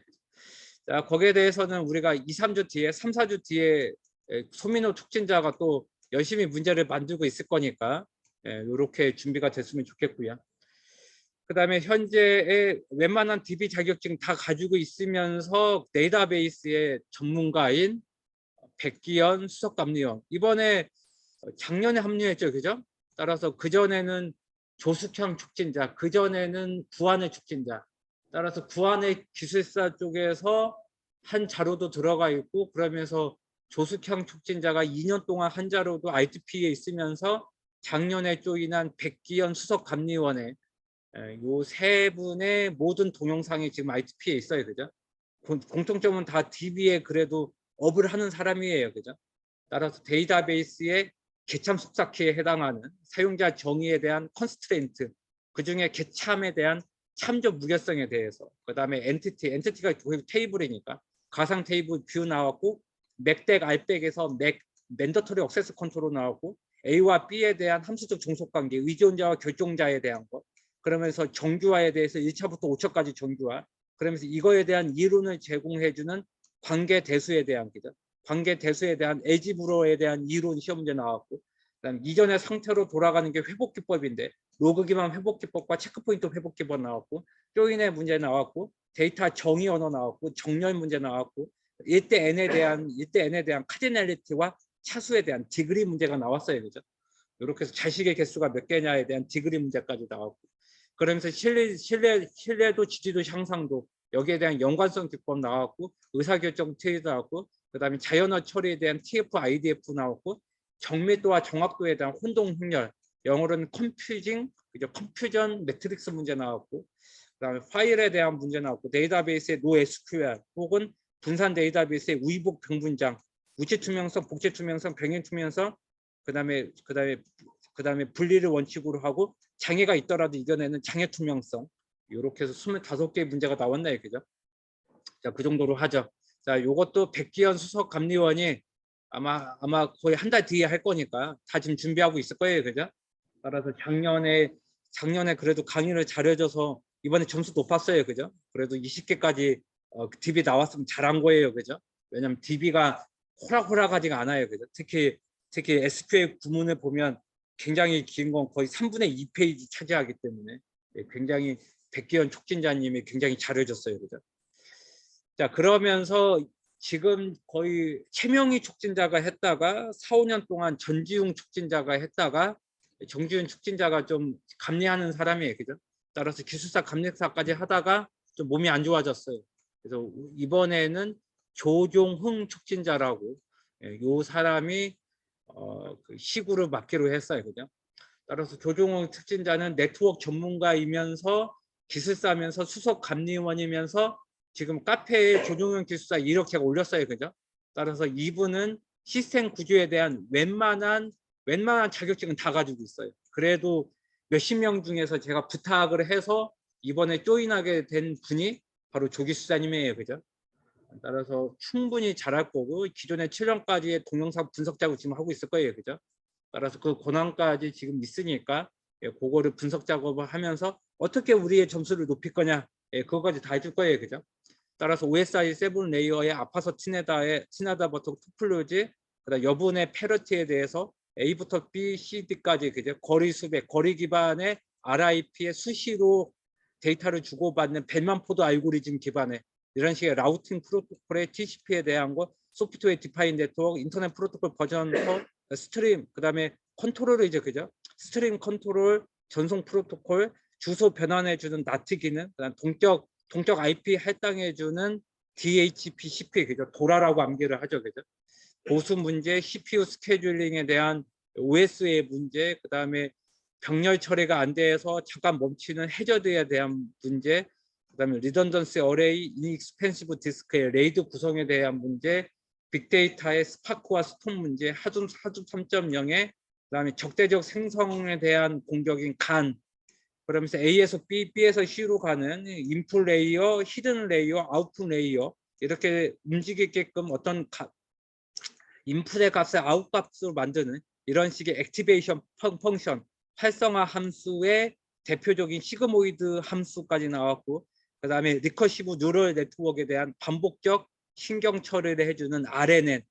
자, 거기에 대해서는 우리가 2, 3주 뒤에 3, 4주 뒤에 소민호 촉진자가 또 열심히 문제를 만들고 있을 거니까 이렇게 준비가 됐으면 좋겠고요. 그다음에 현재의 웬만한 DB 자격증 다 가지고 있으면서 데이터베이스의 전문가인 백기현 수석감리원, 이번에 작년에 합류했죠, 그죠? 따라서 그전에는 조숙형 촉진자, 그전에는 구한의 촉진자, 따라서 구한의 기술사 쪽에서 한 자료도 들어가 있고, 그러면서 조숙형 촉진자가 2년 동안 한 자료도 ITP에 있으면서 작년에 조인한 백기현 수석감리원의 요 세 분의 모든 동영상이 지금 ITP에 있어요, 그죠? 공통점은 다 DB에 그래도 업을 하는 사람이에요, 그죠? 따라서 데이터베이스의 개참 속삭기에 해당하는 사용자 정의에 대한 컨스트레인트, 그중에 개참에 대한 참조 무결성에 대해서, 그 다음에 엔티티가 테이블이니까 가상 테이블 뷰 나왔고, 맥덱 알백에서 맨더터리 억세스 컨트롤 나왔고, A와 B에 대한 함수적 종속관계, 의존자와 결정자에 대한 것, 그러면서 정규화에 대해서 1차부터 5차까지 정규화, 그러면서 이거에 대한 이론을 제공해주는 관계 대수에 대한 기죠. 관계 대수에 대한 에지브로에 대한 이론 시험 문제 나왔고, 그다음 이전의 상태로 돌아가는 게 회복 기법인데 로그 기반 회복 기법과 체크 포인트 회복 기법 나왔고, 조인의 문제 나왔고, 데이터 정의 언어 나왔고, 정렬 문제 나왔고, 1대 n에 대한 카디널리티와 차수에 대한 디그리 문제가 나왔어요, 그죠? 이렇게 해서 자식의 개수가 몇 개냐에 대한 디그리 문제까지 나왔고, 그러면서 신뢰도 지지도 향상도 여기에 대한 연관성 기법 나왔고, 의사결정 트레이드 나왔고, 그다음에 자연어 처리에 대한 TF, IDF 나왔고, 정밀도와 정확도에 대한 혼동 행렬, 영어로는 컨퓨전 매트릭스 문제 나왔고, 그다음에 파일에 대한 문제 나왔고, 데이터베이스의 NoSQL 혹은 분산 데이터베이스의 우이복 병분장, 우체 투명성, 복제 투명성, 병행 투명성, 그다음에 분리를 원칙으로 하고, 장애가 있더라도 이겨내는 장애 투명성, 이렇게 해서 25개의 문제가 나왔네요, 그죠? 자, 그 정도로 하죠. 자, 요것도 백기현 수석 감리원이 아마 거의 한 달 뒤에 할 거니까 다 지금 준비하고 있을 거예요, 그죠? 따라서 작년에 그래도 강의를 잘해줘서 이번에 점수 높았어요, 그죠? 그래도 20개까지 DB 나왔으면 잘한 거예요, 그죠? 왜냐면 DB가 호락호락하지가 않아요, 그죠? 특히 SQL 구문을 보면 굉장히 긴 건 거의 3분의 2페이지 차지하기 때문에 굉장히 백기현 촉진자님이 굉장히 잘해줬어요, 그죠? 자, 그러면서 지금 거의 최명희 촉진자가 했다가 4, 5년 동안 전지웅 촉진자가 했다가 정지훈 촉진자가 좀 감리하는 사람이에요, 그죠? 따라서 기술사 감리사까지 하다가 좀 몸이 안 좋아졌어요. 그래서 이번에는 조종흥 촉진자라고 요 사람이 그 시구를 맡기로 했어요, 그죠? 따라서 조종흥 촉진자는 네트워크 전문가이면서 기술사면서 수석 감리원이면서 지금 카페에 조종현 기술사 이렇게 올렸어요, 그죠? 따라서 이분은 시스템 구조에 대한 웬만한 자격증은 다 가지고 있어요. 그래도 몇십 명 중에서 제가 부탁을 해서 이번에 조인하게 된 분이 바로 조 기술사님이에요, 그죠? 따라서 충분히 잘할 거고, 기존에 7년까지의 동영상 분석 작업 지금 하고 있을 거예요, 그죠? 따라서 그 권한까지 지금 있으니까 그거를 분석 작업을 하면서 어떻게 우리의 점수를 높일 거냐, 그거까지 다 해줄 거예요, 그죠? 따라서 OSI 7 레이어의 아파서 티나다버터 토플로지, 그다음 여분의 페러티에 대해서 A부터 B, C, D까지 그죠? 거리 수백, 거리 기반의 RIP의 수시로 데이터를 주고받는 벨만 포드 알고리즘 기반의 이런 식의 라우팅 프로토콜의 TCP에 대한 거, 소프트웨어 디파인 네트워크, 인터넷 프로토콜 버전 스트림, 그다음에 컨트롤이죠, 그죠? 스트림 컨트롤, 전송 프로토콜, 주소 변환해 주는 나트 기능, 그다음 동격 동적 IP 할당해주는 DHCP, 그죠? 도라라고 암기를 하죠, 그죠? 보수 문제, CPU 스케줄링에 대한 OS의 문제, 그 다음에 병렬 처리가 안 돼서 잠깐 멈추는 해저드에 대한 문제, 그 다음에 리던던시 어레이, 인익스펜시브 디스크의 레이드 구성에 대한 문제, 빅데이터의 스파크와 스톰 문제, 하둠 3.0의 그 다음에 적대적 생성에 대한 공격인 간, 그러면서 A에서 B, B에서 C로 가는 인풋 레이어, 히든 레이어, 아웃풋 레이어 이렇게 움직이게끔 어떤 인풋의 값을 아웃 값으로 만드는 이런 식의 액티베이션 펑션, 활성화 함수의 대표적인 시그모이드 함수까지 나왔고, 그 다음에 리커시브 뉴럴 네트워크에 대한 반복적 신경 처리를 해주는 RNN,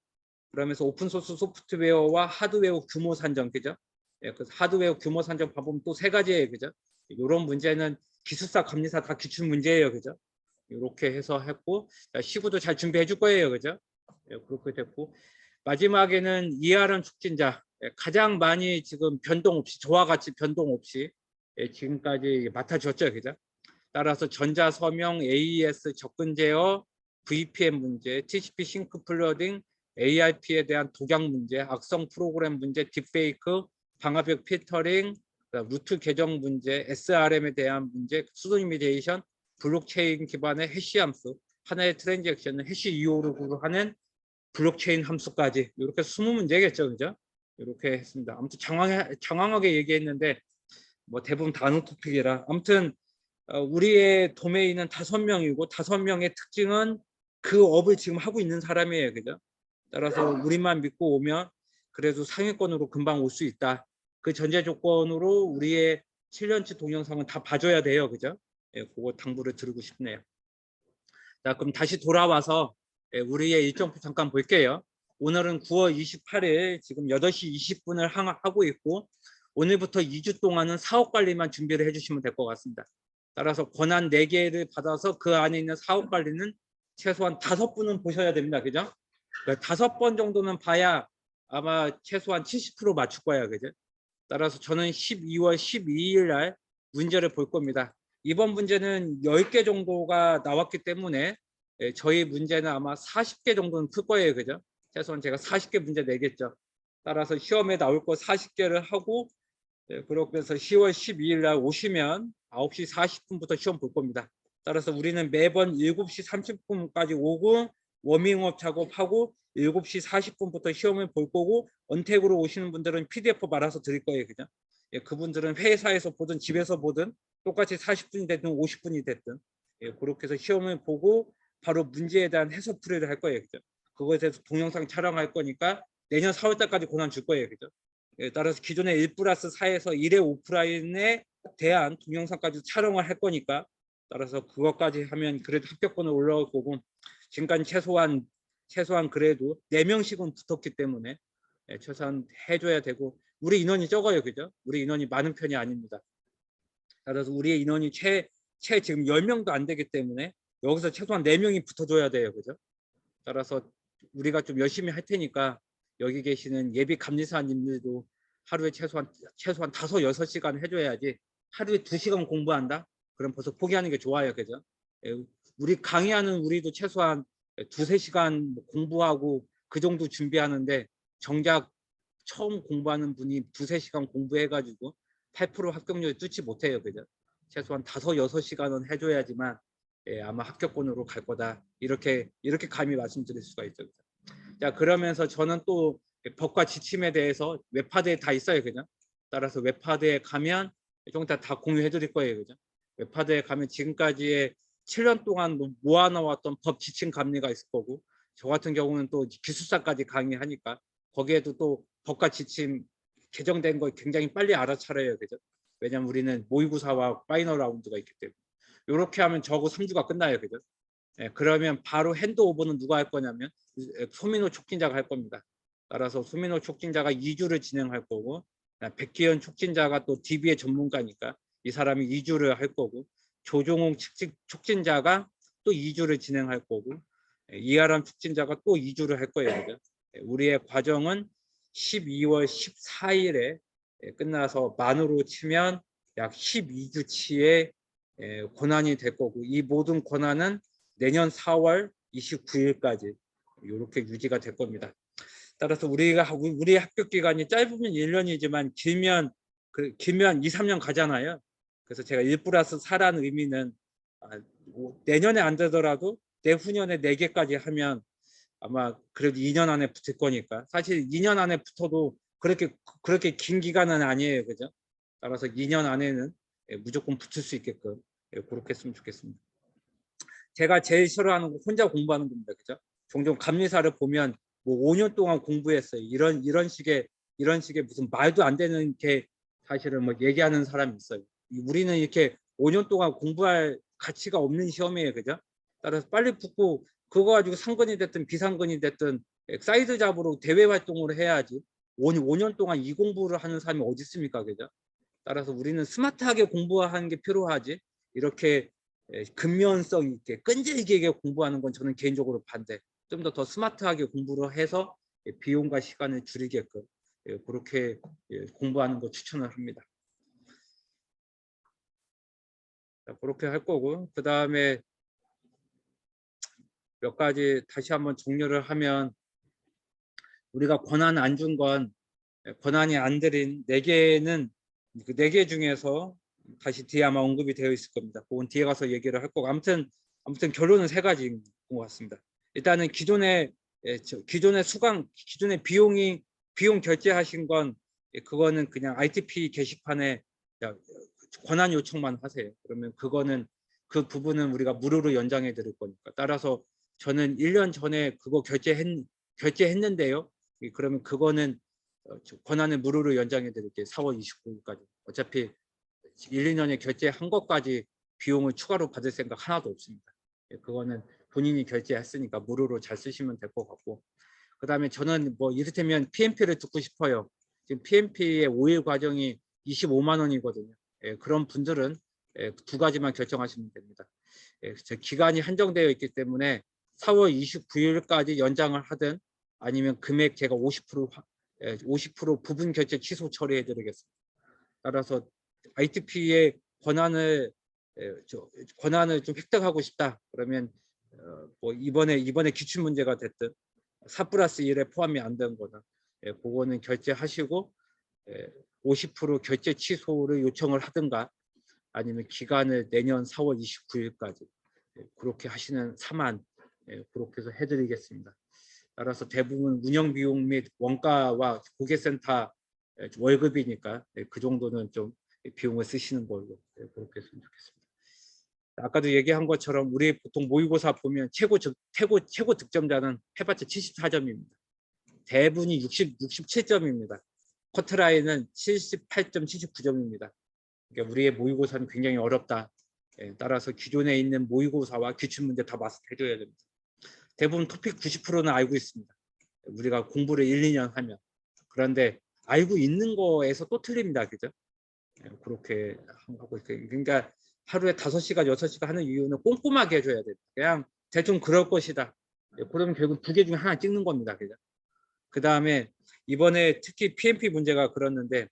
그러면서 오픈소스 소프트웨어와 하드웨어 규모 산정, 그죠? 예, 그 하드웨어 규모 산정 방법 또 세 가지예요, 그죠? 이런 문제는 기술사, 감리사 다 기출 문제예요, 그죠? 이렇게 해서 했고, 시구도 잘 준비해 줄 거예요, 그죠? 예, 그렇게 됐고, 마지막에는 ERM 촉진자, 예, 가장 많이 지금 변동 없이, 저와 같이 변동 없이 예, 지금까지 맡아줬죠, 그죠? 따라서 전자 서명, AES 접근 제어, VPN 문제, TCP 싱크 플러딩, ARP에 대한 독약 문제, 악성 프로그램 문제, 딥페이크, 방화벽 필터링, 루트 계정 문제, SRM에 대한 문제, 수도이미데이션, 블록체인 기반의 해시 함수, 하나의 트랜잭션을 해시 이후로 하는 블록체인 함수까지 이렇게 20문제겠죠, 그죠? 이렇게 했습니다. 아무튼 장황하게 얘기했는데 뭐 대부분 단어 토픽이라 아무튼 우리의 도메인은 5명이고 5명의 특징은 그 업을 지금 하고 있는 사람이에요, 그죠? 따라서 우리만 믿고 오면 그래도 상위권으로 금방 올 수 있다. 그 전제 조건으로 우리의 7년치 동영상은 다 봐줘야 돼요, 그죠? 예, 그거 당부를 드리고 싶네요. 자, 그럼 다시 돌아와서 우리의 일정표 잠깐 볼게요. 오늘은 9월 28일 지금 8시 20분을 하고 있고 오늘부터 2주 동안은 사업 관리만 준비를 해주시면 될 것 같습니다. 따라서 권한 4개를 받아서 그 안에 있는 사업 관리는 최소한 5분은 보셔야 됩니다. 그죠? 5번 정도는 봐야 아마 최소한 70% 맞출 거예요. 그죠? 따라서 저는 12월 12일 날 문제를 볼 겁니다. 이번 문제는 10개 정도가 나왔기 때문에 저희 문제는 아마 40개 정도는 풀 거예요. 그죠? 최소한 제가 40개 문제 내겠죠. 따라서 시험에 나올 거 40개를 하고 그렇게 해서 10월 12일 날 오시면 9시 40분부터 시험 볼 겁니다. 따라서 우리는 매번 7시 30분까지 오고 워밍업 작업하고 7시 40분부터 시험을 볼 거고 언택으로 오시는 분들은 PDF 말아서 드릴 거예요. 그죠? 예, 그분들은 회사에서 보든 집에서 보든 똑같이 40분이 됐든 50분이 됐든 예, 그렇게 해서 시험을 보고 바로 문제에 대한 해석 풀이를 할 거예요. 그죠? 그거에 대해서 동영상 촬영할 거니까 내년 4월 달까지 권한 줄 거예요. 그죠? 예, 따라서 기존의 1+4에서 1의 오프라인에 대한 동영상까지 촬영을 할 거니까 따라서 그것까지 하면 그래도 합격권을 올라올 거고 지금까지 최소한 그래도 4명씩은 붙었기 때문에 예, 최소한 해줘야 되고 우리 인원이 적어요. 그죠? 우리 인원이 많은 편이 아닙니다. 따라서 우리의 인원이 지금 10명도 안 되기 때문에 여기서 최소한 4명이 붙어줘야 돼요. 그죠? 따라서 우리가 좀 열심히 할 테니까 여기 계시는 예비 감리사님들도 하루에 최소한 5, 6시간 해줘야지 하루에 2시간 공부한다? 그럼 벌써 포기하는 게 좋아요. 그죠? 우리 강의하는 우리도 최소한 2, 3시간 공부하고 그 정도 준비하는데 정작 처음 공부하는 분이 2, 3시간 공부해가지고 8% 합격률 뚫지 못해요. 그죠? 최소한 5, 6시간은 해줘야지만 아마 합격권으로 갈 거다. 이렇게 감히 말씀드릴 수가 있죠. 자, 그러면서 저는 또 법과 지침에 대해서 웹하드에 다 있어요. 그죠? 따라서 웹하드에 가면 좀 다 공유해 드릴 거예요. 그죠? 웹하드에 가면 지금까지의 7년 동안 모아놓았던 법 지침 감리가 있을 거고 저 같은 경우는 또 기술사까지 강의하니까 거기에도 또 법과 지침 개정된 거 굉장히 빨리 알아차려요. 그죠? 왜냐면 우리는 모의고사와 파이널 라운드가 있기 때문에 이렇게 하면 적어 3주가 끝나요. 그죠? 예, 그러면 바로 핸드오버는 누가 할 거냐면 소민호 촉진자가 할 겁니다. 따라서 소민호 촉진자가 2주를 진행할 거고 백기현 촉진자가 또 DB의 전문가니까 이 사람이 2주를 할 거고 조종홍 촉진자가 또 2주를 진행할 거고 이하람 촉진자가 또 2주를 할 거예요. 그죠? 우리의 과정은 12월 14일에 끝나서 만으로 치면 약 12주치의 권한이 될 거고, 이 모든 권한은 내년 4월 29일까지 이렇게 유지가 될 겁니다. 따라서 우리 합격 기간이 짧으면 1년이지만 길면 2, 3년 가잖아요. 그래서 제가 1+4라는 의미는 내년에 안 되더라도 내후년에 4개까지 하면 아마 그래도 2년 안에 붙을 거니까, 사실 2년 안에 붙어도 그렇게 긴 기간은 아니에요, 그죠? 따라서 2년 안에는 무조건 붙을 수 있게끔 그렇게 했으면 좋겠습니다. 제가 제일 싫어하는 거 혼자 공부하는 겁니다, 그죠? 종종 감리사를 보면 뭐 5년 동안 공부했어요, 이런 식의 무슨 말도 안 되는 게 사실은 뭐 얘기하는 사람이 있어요. 우리는 이렇게 5년 동안 공부할 가치가 없는 시험이에요, 그죠? 따라서 빨리 붙고 그거 가지고 상근이 됐든 비상근이 됐든 사이드 잡으로 대외 활동을 해야지 5년 동안 이 공부를 하는 사람이 어디 있습니까, 그죠? 따라서 우리는 스마트하게 공부하는 게 필요하지, 이렇게 근면성 있게 끈질기게 공부하는 건 저는 개인적으로 반대. 좀 더 스마트하게 공부를 해서 비용과 시간을 줄이게끔 그렇게 공부하는 거 추천을 합니다. 그렇게 할 거고, 그 다음에 몇 가지 다시 한번 정리를 하면, 우리가 권한 안 준 건, 권한이 안 드린 4개는 그 4개 중에서 다시 뒤에 아마 언급이 되어 있을 겁니다. 그건 뒤에 가서 얘기를 할 거고, 아무튼 결론은 3가지인 것 같습니다. 일단은 기존에 비용 결제하신 건 그거는 그냥 ITP 게시판에 권한 요청만 하세요. 그러면 그 부분은 우리가 무료로 연장해 드릴 거니까. 따라서 저는 1년 전에 그거 결제했는데요. 그러면 그거는 권한을 무료로 연장해 드릴게요. 4월 29일까지. 어차피 1, 2년에 결제한 것까지 비용을 추가로 받을 생각 하나도 없습니다. 그거는 본인이 결제했으니까 무료로 잘 쓰시면 될 것 같고, 그 다음에 저는 뭐 이를테면 PMP를 듣고 싶어요. 지금 PMP의 5일 과정이 25만 원이거든요. 그런 분들은 2가지만 결정하시면 됩니다. 기간이 한정되어 있기 때문에 4월 29일까지 연장을 하든, 아니면 금액 제가 50% 부분 결제 취소 처리해 드리겠습니다. 따라서 ITP의 권한을 좀 획득하고 싶다 그러면 뭐 이번에 기출 문제가 됐든 4+1에 포함이 안 된 거나 그거는 결제하시고 50% 결제 취소를 요청을 하든가, 아니면 기간을 내년 4월 29일까지 그렇게 하시는 4만 그렇게 해서 해드리겠습니다. 따라서 대부분 운영 비용 및 원가와 고객센터 월급이니까 그 정도는 좀 비용을 쓰시는 걸로 그렇게 했으면 좋겠습니다. 아까도 얘기한 것처럼 우리 보통 모의고사 보면 최고 득점자는 해봤자 74점입니다. 대부분이 67점입니다. 커트라인은 78점, 79점입니다. 그러니까 우리의 모의고사는 굉장히 어렵다. 따라서 기존에 있는 모의고사와 기출문제 다 마스터해줘야 됩니다. 대부분 토픽 90%는 알고 있습니다. 우리가 공부를 1, 2년 하면. 그런데 알고 있는 거에서 또 틀립니다. 그죠? 그렇게 하고 있어요. 그러니까 하루에 5시간, 6시간 하는 이유는 꼼꼼하게 해줘야 돼요. 그냥 대충 그럴 것이다. 그러면 결국 2개 중에 하나 찍는 겁니다. 그죠? 그 다음에 이번에 특히 PMP 문제가 그렇는데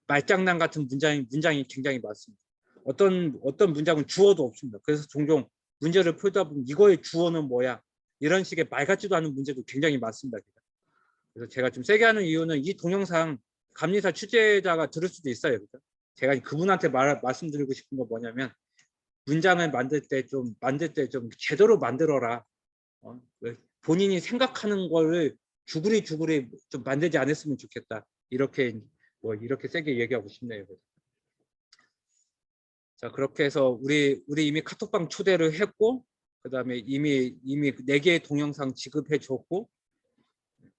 말장난 같은 문장이 굉장히 많습니다. 어떤 문장은 주어도 없습니다. 그래서 종종 문제를 풀다 보면 이거의 주어는 뭐야? 이런 식의 말 같지도 않은 문제도 굉장히 많습니다. 그래서 제가 좀 세게 하는 이유는 이 동영상 감리사 취재자가 들을 수도 있어요. 그죠? 제가 그분한테 말씀드리고 싶은 거 뭐냐면, 문장을 만들 때 좀 제대로 만들어라. 본인이 생각하는 거를 주구리 좀 만들지 않았으면 좋겠다. 이렇게 세게 얘기하고 싶네요. 자, 그렇게 해서 우리 이미 카톡방 초대를 했고, 그 다음에 이미 4개의 동영상 지급해 줬고,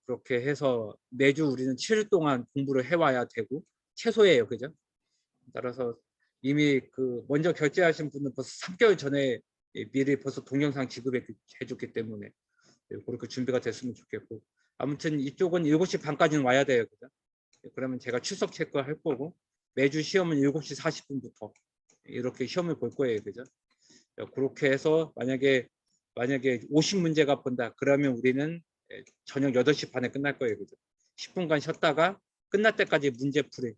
그렇게 해서 매주 우리는 7일 동안 공부를 해와야 되고, 최소예요. 그죠? 따라서 이미 먼저 결제하신 분은 벌써 3개월 전에 미리 벌써 동영상 지급해 줬기 때문에 그렇게 준비가 됐으면 좋겠고, 아무튼 이쪽은 7시 반까지는 와야 돼요. 그죠? 그러면 제가 출석 체크할 거고, 매주 시험은 7시 40분부터 이렇게 시험을 볼 거예요. 그죠? 그렇게 해서 만약에 50문제가 본다 그러면 우리는 저녁 8시 반에 끝날 거예요. 그죠? 10분간 쉬었다가 끝날 때까지 문제 풀이,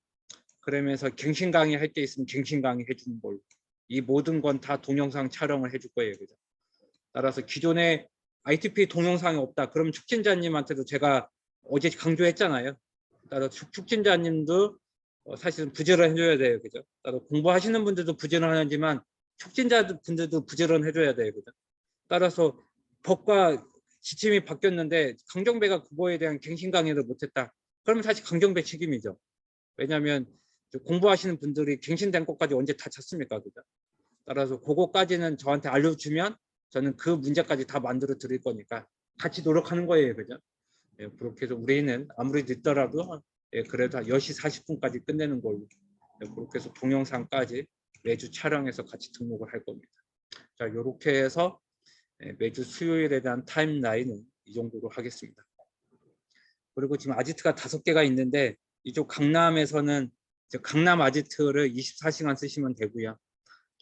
그러면서 갱신 강의 할 게 있으면 갱신 강의 해주는 걸로 이 모든 건 다 동영상 촬영을 해줄 거예요. 그죠? 따라서 기존에 ITP 동영상이 없다. 그럼 축진자님한테도 제가 어제 강조했잖아요. 따라서 축진자님도 사실은 부지런해줘야 돼요. 그죠? 따라서 공부하시는 분들도 부지런하지만 촉진자 분들도 부지런해줘야 돼요. 그죠? 따라서 법과 지침이 바뀌었는데 강정배가 그거에 대한 갱신 강의를 못했다. 그러면 사실 강정배 책임이죠. 왜냐하면 공부하시는 분들이 갱신된 것까지 언제 다 찾습니까? 그죠? 따라서 그거까지는 저한테 알려주면 저는 그 문제까지 다 만들어 드릴 거니까 같이 노력하는 거예요. 그죠? 예, 그렇게 해서 우리는 아무리 늦더라도 예, 그래도 10시 40분까지 끝내는 걸로 예, 그렇게 해서 동영상까지 매주 촬영해서 같이 등록을 할 겁니다. 자, 이렇게 해서 예, 매주 수요일에 대한 타임라인은 이 정도로 하겠습니다. 그리고 지금 아지트가 5개가 있는데 이쪽 강남에서는 강남 아지트를 24시간 쓰시면 되고요.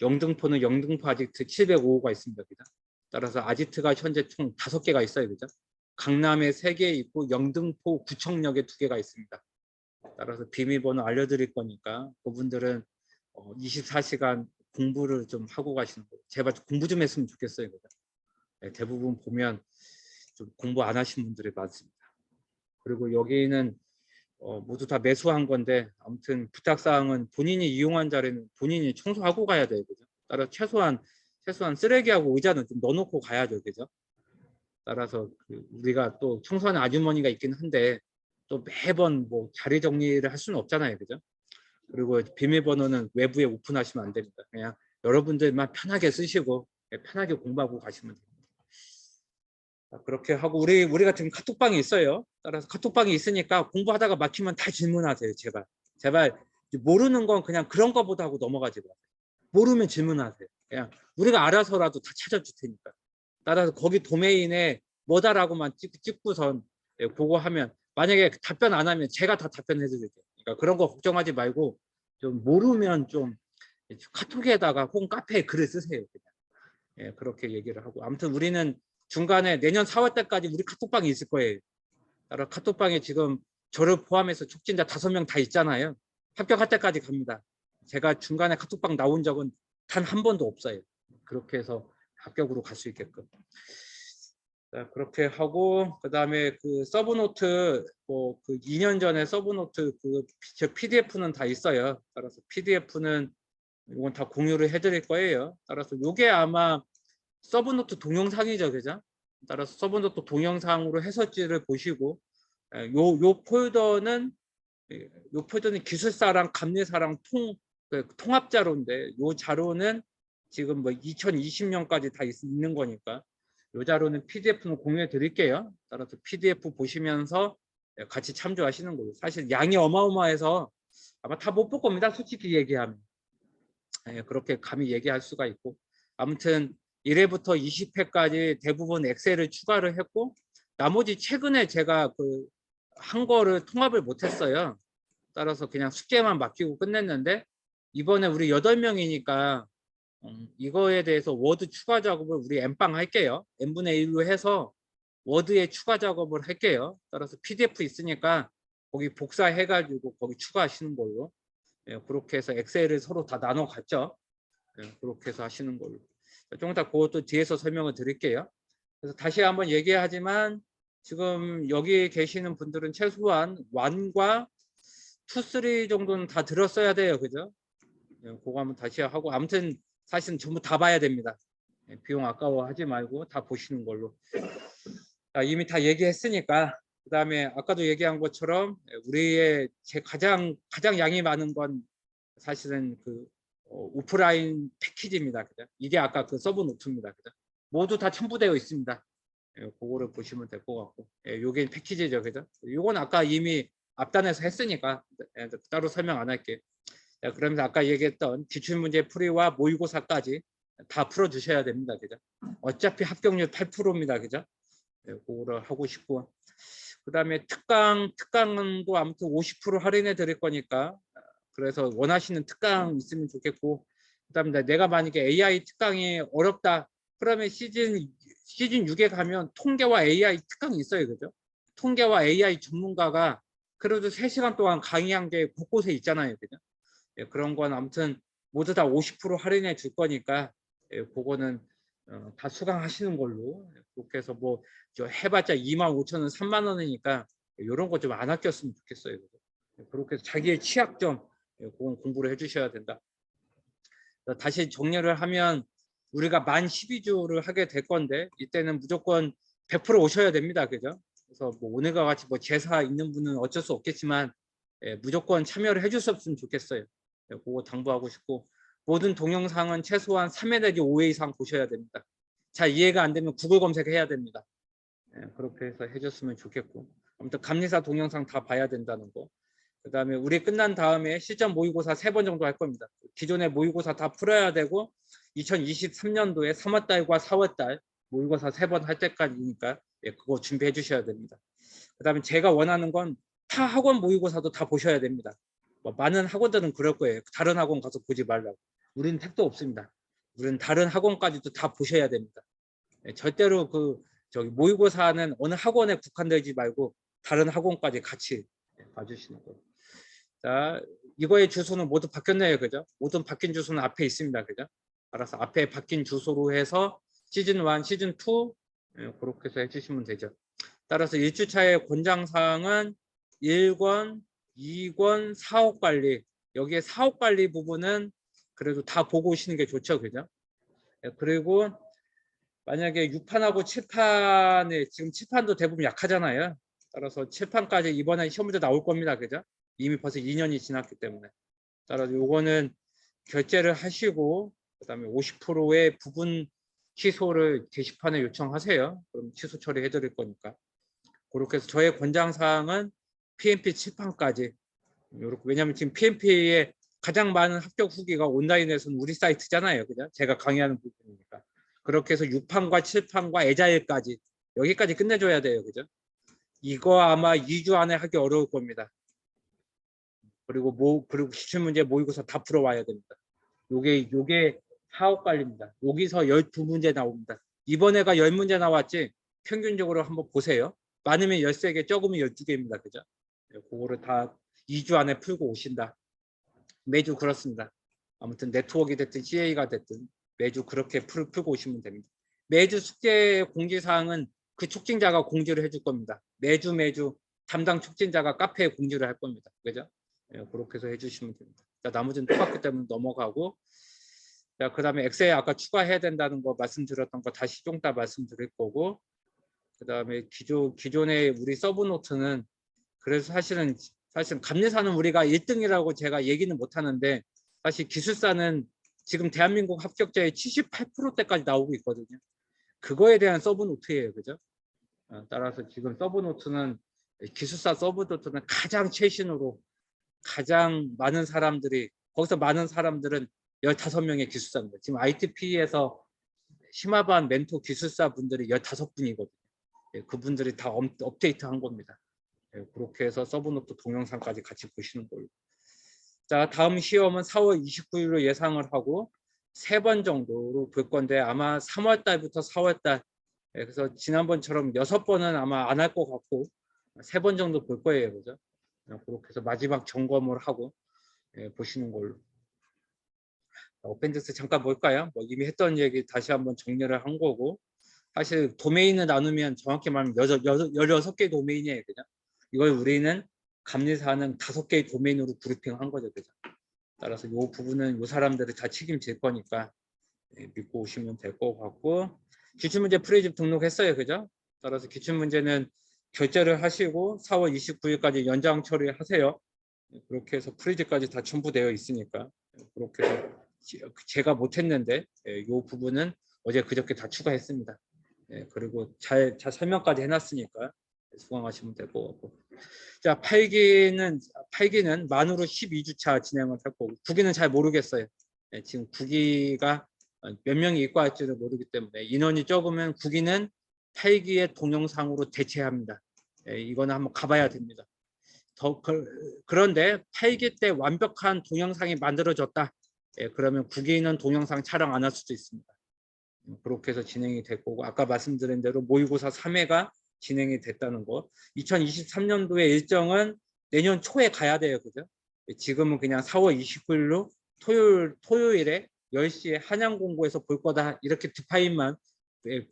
영등포는 영등포 아지트 705호가 있습니다. 그죠? 따라서 아지트가 현재 총 5개가 있어요. 그죠? 강남에 3개 있고 영등포 구청역에 2개가 있습니다. 따라서 비밀번호 알려드릴 거니까 그분들은 24시간 공부를 좀 하고 가시는 거예요. 제발 공부 좀 했으면 좋겠어요. 그죠? 네, 대부분 보면 좀 공부 안 하신 분들이 많습니다. 그리고 여기는 모두 다 매수한 건데 아무튼 부탁사항은 본인이 이용한 자리는 본인이 청소하고 가야 돼요. 그죠? 따라서 최소한 쓰레기하고 의자는 좀 넣어놓고 가야죠. 그죠? 따라서 우리가 또 청소하는 아주머니가 있긴 한데 또 매번 뭐 자리 정리를 할 수는 없잖아요. 그죠? 그리고 비밀번호는 외부에 오픈하시면 안 됩니다. 그냥 여러분들만 편하게 쓰시고 편하게 공부하고 가시면 됩니다. 그렇게 하고 우리가 지금 카톡방이 있어요. 따라서 카톡방이 있으니까 공부하다가 막히면 다 질문하세요. 제발 모르는 건 그냥 그런 거보다 하고 넘어가지 마세요. 모르면 질문하세요. 그냥 우리가 알아서라도 다 찾아줄 테니까. 따라서 거기 도메인에 뭐다라고만 찍고선 그거 하면 만약에 답변 안 하면 제가 다 답변해 드릴게요. 그러니까 그런 거 걱정하지 말고 좀 모르면 좀 카톡에다가 혹은 카페에 글을 쓰세요. 그냥. 예, 그렇게 얘기를 하고 아무튼 우리는 중간에 내년 4월 때까지 우리 카톡방이 있을 거예요. 따라 카톡방에 지금 저를 포함해서 촉진자 5명 다 있잖아요. 합격할 때까지 갑니다. 제가 중간에 카톡방 나온 적은 단 한 번도 없어요. 그렇게 해서 합격으로 갈 수 있게끔. 자, 그렇게 하고 그다음에 그 서브노트 그 2년 전에 서브노트 저 PDF는 다 있어요. 따라서 PDF는 이건 다 공유를 해드릴 거예요. 따라서 이게 아마 서브노트 동영상이죠, 그죠? 따라서 서브노트 동영상으로 해설지를 보시고 요 폴더는 기술사랑 감리사랑 통합 자료인데 요 자료는 지금 뭐 2020년까지 다 있는 거니까 요 자료는 PDF는 공유해 드릴게요. 따라서 PDF 보시면서 같이 참조하시는 거예요. 사실 양이 어마어마해서 아마 다 못 볼 겁니다. 솔직히 얘기하면. 그렇게 감히 얘기할 수가 있고 아무튼 1회부터 20회까지 대부분 엑셀을 추가를 했고 나머지 최근에 제가 한 거를 통합을 못했어요. 따라서 그냥 숙제만 맡기고 끝냈는데 이번에 우리 8명이니까 이거에 대해서 워드 추가 작업을 우리 N방 할게요. N분의 1로 해서 워드에 추가 작업을 할게요. 따라서 PDF 있으니까 거기 복사해가지고 거기 추가하시는 걸로 그렇게 해서 엑셀을 서로 다 나눠 갔죠. 그렇게 해서 하시는 걸로. 조금 더 그것도 뒤에서 설명을 드릴게요. 그래서 다시 한번 얘기하지만 지금 여기 계시는 분들은 최소한 1과 2, 3 정도는 다 들었어야 돼요. 그죠? 그거 한번 다시 하고 아무튼 사실은 전부 다 봐야 됩니다. 비용 아까워하지 말고 다 보시는 걸로. 이미 다 얘기했으니까 그 다음에 아까도 얘기한 것처럼 우리의 가장 양이 많은 건 사실은 오프라인 패키지입니다. 그죠? 이게 아까 서브노트입니다. 그죠? 모두 다 첨부되어 있습니다. 그거를 보시면 될 것 같고 요게 패키지죠. 그죠? 요건 아까 이미 앞단에서 했으니까 따로 설명 안 할게요. 그러면서 아까 얘기했던 기출문제 풀이와 모의고사까지 다 풀어주셔야 됩니다. 그죠? 어차피 합격률 8%입니다. 그죠? 그거를 하고 싶고 그 다음에 특강도 아무튼 50% 할인해 드릴 거니까 그래서 원하시는 특강 있으면 좋겠고 그다음에 내가 만약에 AI 특강이 어렵다 그러면 시즌 6에 가면 통계와 AI 특강이 있어요. 그죠? 통계와 AI 전문가가 그래도 3시간 동안 강의한 게 곳곳에 있잖아요. 그죠? 그런 건 아무튼 모두 다 50% 할인해 줄 거니까 그거는 다 수강하시는 걸로. 그렇게 해서 뭐 저 해봤자 25,000원, 3만 원이니까 이런 거 좀 안 아꼈으면 좋겠어요. 그렇게 해서 자기의 취약점 그건 공부를 해주셔야 된다. 다시 정리를 하면 우리가 만 12주를 하게 될 건데 이때는 무조건 100% 오셔야 됩니다. 그죠? 그래서 뭐 오늘과 같이 뭐 제사 있는 분은 어쩔 수 없겠지만 무조건 참여를 해주셨으면 좋겠어요. 그거 당부하고 싶고 모든 동영상은 최소한 3회 내지 5회 이상 보셔야 됩니다. 잘 이해가 안 되면 구글 검색해야 됩니다. 그렇게 해서 해줬으면 좋겠고 아무튼 감리사 동영상 다 봐야 된다는 거. 그다음에 우리 끝난 다음에 실전 모의고사 3번 정도 할 겁니다. 기존의 모의고사 다 풀어야 되고 2023년도에 3월달과 4월달 모의고사 3번 할 때까지니까 그거 준비해 주셔야 됩니다. 그다음에 제가 원하는 건 타 학원 모의고사도 다 보셔야 됩니다. 뭐 많은 학원들은 그럴 거예요. 다른 학원 가서 보지 말라고. 우리는 택도 없습니다. 우리는 다른 학원까지도 다 보셔야 됩니다. 절대로 그 저기 모의고사는 어느 학원에 국한되지 말고 다른 학원까지 같이 봐주시는 거예요. 자, 이거의 주소는 모두 바뀌었네요. 그죠? 모든 바뀐 주소는 앞에 있습니다. 그죠? 알아서 앞에 바뀐 주소로 해서 시즌 1, 시즌 2 그렇게 해서 해주시면 되죠. 따라서 1주차의 권장사항은 1권, 2권, 사업관리. 여기에 사업관리 부분은 그래도 다 보고 오시는 게 좋죠. 그죠? 그리고 만약에 6판하고 7판에 지금 7판도 대부분 약하잖아요. 따라서 7판까지 이번에 시험 문제 나올 겁니다. 그죠? 이미 벌써 2년이 지났기 때문에. 따라서 요거는 결제를 하시고 그다음에 50%의 부분 취소를 게시판에 요청하세요. 그럼 취소 처리해 드릴 거니까. 그렇게 해서 저의 권장사항은 PMP 7판까지. 요렇게 왜냐하면 지금 PMP의 가장 많은 합격 후기가 온라인에서는 우리 사이트잖아요. 그죠? 제가 강의하는 부분이니까. 그렇게 해서 6판과 7판과 애자일까지 여기까지 끝내줘야 돼요. 그죠? 이거 아마 2주 안에 하기 어려울 겁니다. 그리고 기출문제 모의고사 다 풀어와야 됩니다. 요게 사업관리입니다. 여기서 12문제 나옵니다. 이번에가 10문제 나왔지 평균적으로 한번 보세요. 많으면 13개, 적으면 12개입니다. 그죠? 그거를 다 2주 안에 풀고 오신다. 매주 그렇습니다. 아무튼 네트워크가 됐든 CA가 됐든 매주 그렇게 풀고 오시면 됩니다. 매주 숙제 공지사항은 그 촉진자가 공지를 해줄 겁니다. 매주 담당 촉진자가 카페에 공지를 할 겁니다. 그죠? 그렇게 해서 해주시면 됩니다. 자, 나머지는 똑같기 때문에 넘어가고 자, 그 다음에 엑셀 아까 추가해야 된다는 거 말씀드렸던 거 다시 좀 더 말씀드릴 거고 그 다음에 기존의 우리 서브노트는 그래서 사실은 감리사는 우리가 1등이라고 제가 얘기는 못하는데 사실 기술사는 지금 대한민국 합격자의 78%대까지 나오고 있거든요. 그거에 대한 서브노트예요. 그죠? 따라서 지금 서브노트는 기술사 서브노트는 가장 최신으로 가장 많은 사람들이 거기서 많은 사람들은 15명의 기술사입니다. 지금 ITP에서 심화반 멘토 기술사 분들이 15분이거든요. 그분들이 다 업데이트한 겁니다. 그렇게 해서 서브노트 동영상까지 같이 보시는 걸로. 자, 다음 시험은 4월 29일로 예상을 하고 3번 정도로 볼 건데 아마 3월 달부터 4월 달 그래서 지난번처럼 6번은 아마 안 할 것 같고 3번 정도 볼 거예요. 그죠? 그렇게 해서 마지막 점검을 하고 보시는 걸로. 어펜디스 잠깐 볼까요? 뭐 이미 했던 얘기 다시 한번 정리를 한 거고 사실 도메인을 나누면 정확히 말하면 16개의 도메인이에요. 그죠? 이걸 우리는 감리사는 5개의 도메인으로 그룹핑한 거죠. 그죠? 따라서 이 부분은 이 사람들이 다 책임질 거니까 믿고 오시면 될 것 같고 기출문제 프리집 등록했어요. 그죠? 따라서 기출문제는 결제를 하시고 4월 29일까지 연장 처리하세요. 그렇게 해서 프리집까지 다 첨부되어 있으니까 그렇게 해서 제가 못했는데 이 부분은 어제 그저께 다 추가했습니다. 그리고 잘 설명까지 해놨으니까 수강하시면 될 것 같고 자 8기는 만으로 12주차 진행을 할 거고 9기는 잘 모르겠어요. 지금 9기가 몇 명이 입고 할지를 모르기 때문에 인원이 적으면 9기는 8기의 동영상으로 대체합니다. 이거는 한번 가봐야 됩니다. 그런데 8기 때 완벽한 동영상이 만들어졌다. 그러면 9기는 동영상 촬영 안 할 수도 있습니다. 그렇게 해서 진행이 될 거고 아까 말씀드린 대로 모의고사 3회가 진행이 됐다는 거 2023년도의 일정은 내년 초에 가야 돼요. 그죠? 지금은 그냥 4월 29일로 토요일에 10시에 한양공고에서 볼 거다 이렇게 디파인만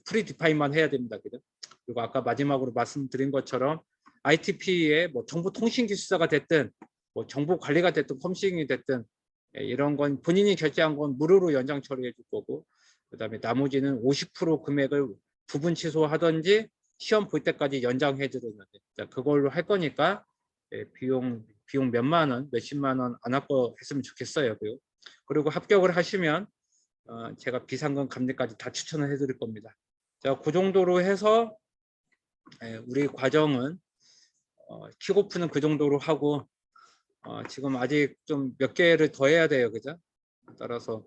프리 디파인만 해야 됩니다. 그죠? 그리고 아까 마지막으로 말씀드린 것처럼 ITP의 뭐 정보통신기술사가 됐든 뭐 정보관리가 됐든 컴싱이 됐든 이런 건 본인이 결제한 건 무료로 연장 처리해 줄 거고, 그다음에 나머지는 50% 금액을 부분 취소하든지 시험 볼 때까지 연장해 주는 그걸로 할 거니까 비용 몇만 원, 몇십만 원 안 아껴 했으면 좋겠어요. 그리고 합격을 하시면 제가 비상금 감리까지 다 추천을 해드릴 겁니다. 자, 그 정도로 해서 우리 과정은 킥오프는 그 정도로 하고 지금 아직 좀 몇 개를 더 해야 돼요, 그죠? 따라서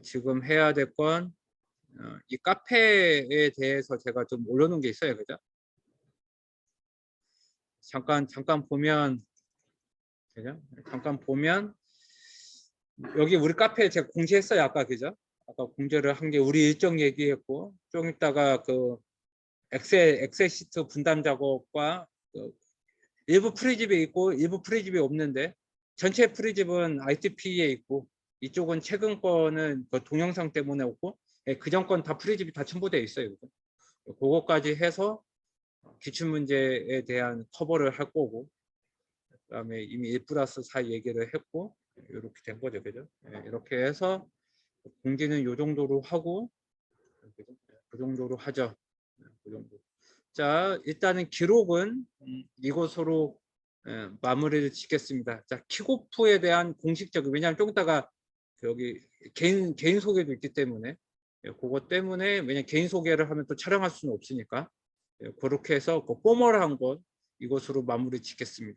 지금 해야 될 건 이 카페에 대해서 제가 좀 올려놓은 게 있어요, 그죠? 잠깐 보면, 그죠? 잠깐 보면 여기 우리 카페에 제가 공지했어요, 아까, 그죠? 아까 공지를 한 게 우리 일정 얘기했고, 좀 이따가 그 엑셀 시트 분담 작업과 그 일부 프리집에 있고 일부 프리집이 없는데 전체 프리집은 ITP에 있고 이쪽은 최근 거는 그 동영상 때문에 없고 그전 건 다 프리집이 다 첨부되어 있어요. 그거까지 해서 기출문제에 대한 커버를 할 거고, 그다음에 이미 1+4 얘기를 했고 이렇게 된 거죠, 그죠? 이렇게 해서 공지는 이 정도로 하고, 그 정도로 하죠. 그 정도. 자, 일단은 기록은 이것으로 마무리를 짓겠습니다. 자, 킥오프에 대한 공식적인, 왜냐하면 좀 이따가 여기 개인 소개도 있기 때문에 그것 때문에, 왜냐면 개인 소개를 하면 또 촬영할 수는 없으니까 그렇게 해서 그 포멀한 것 이것으로 마무리 짓겠습니다.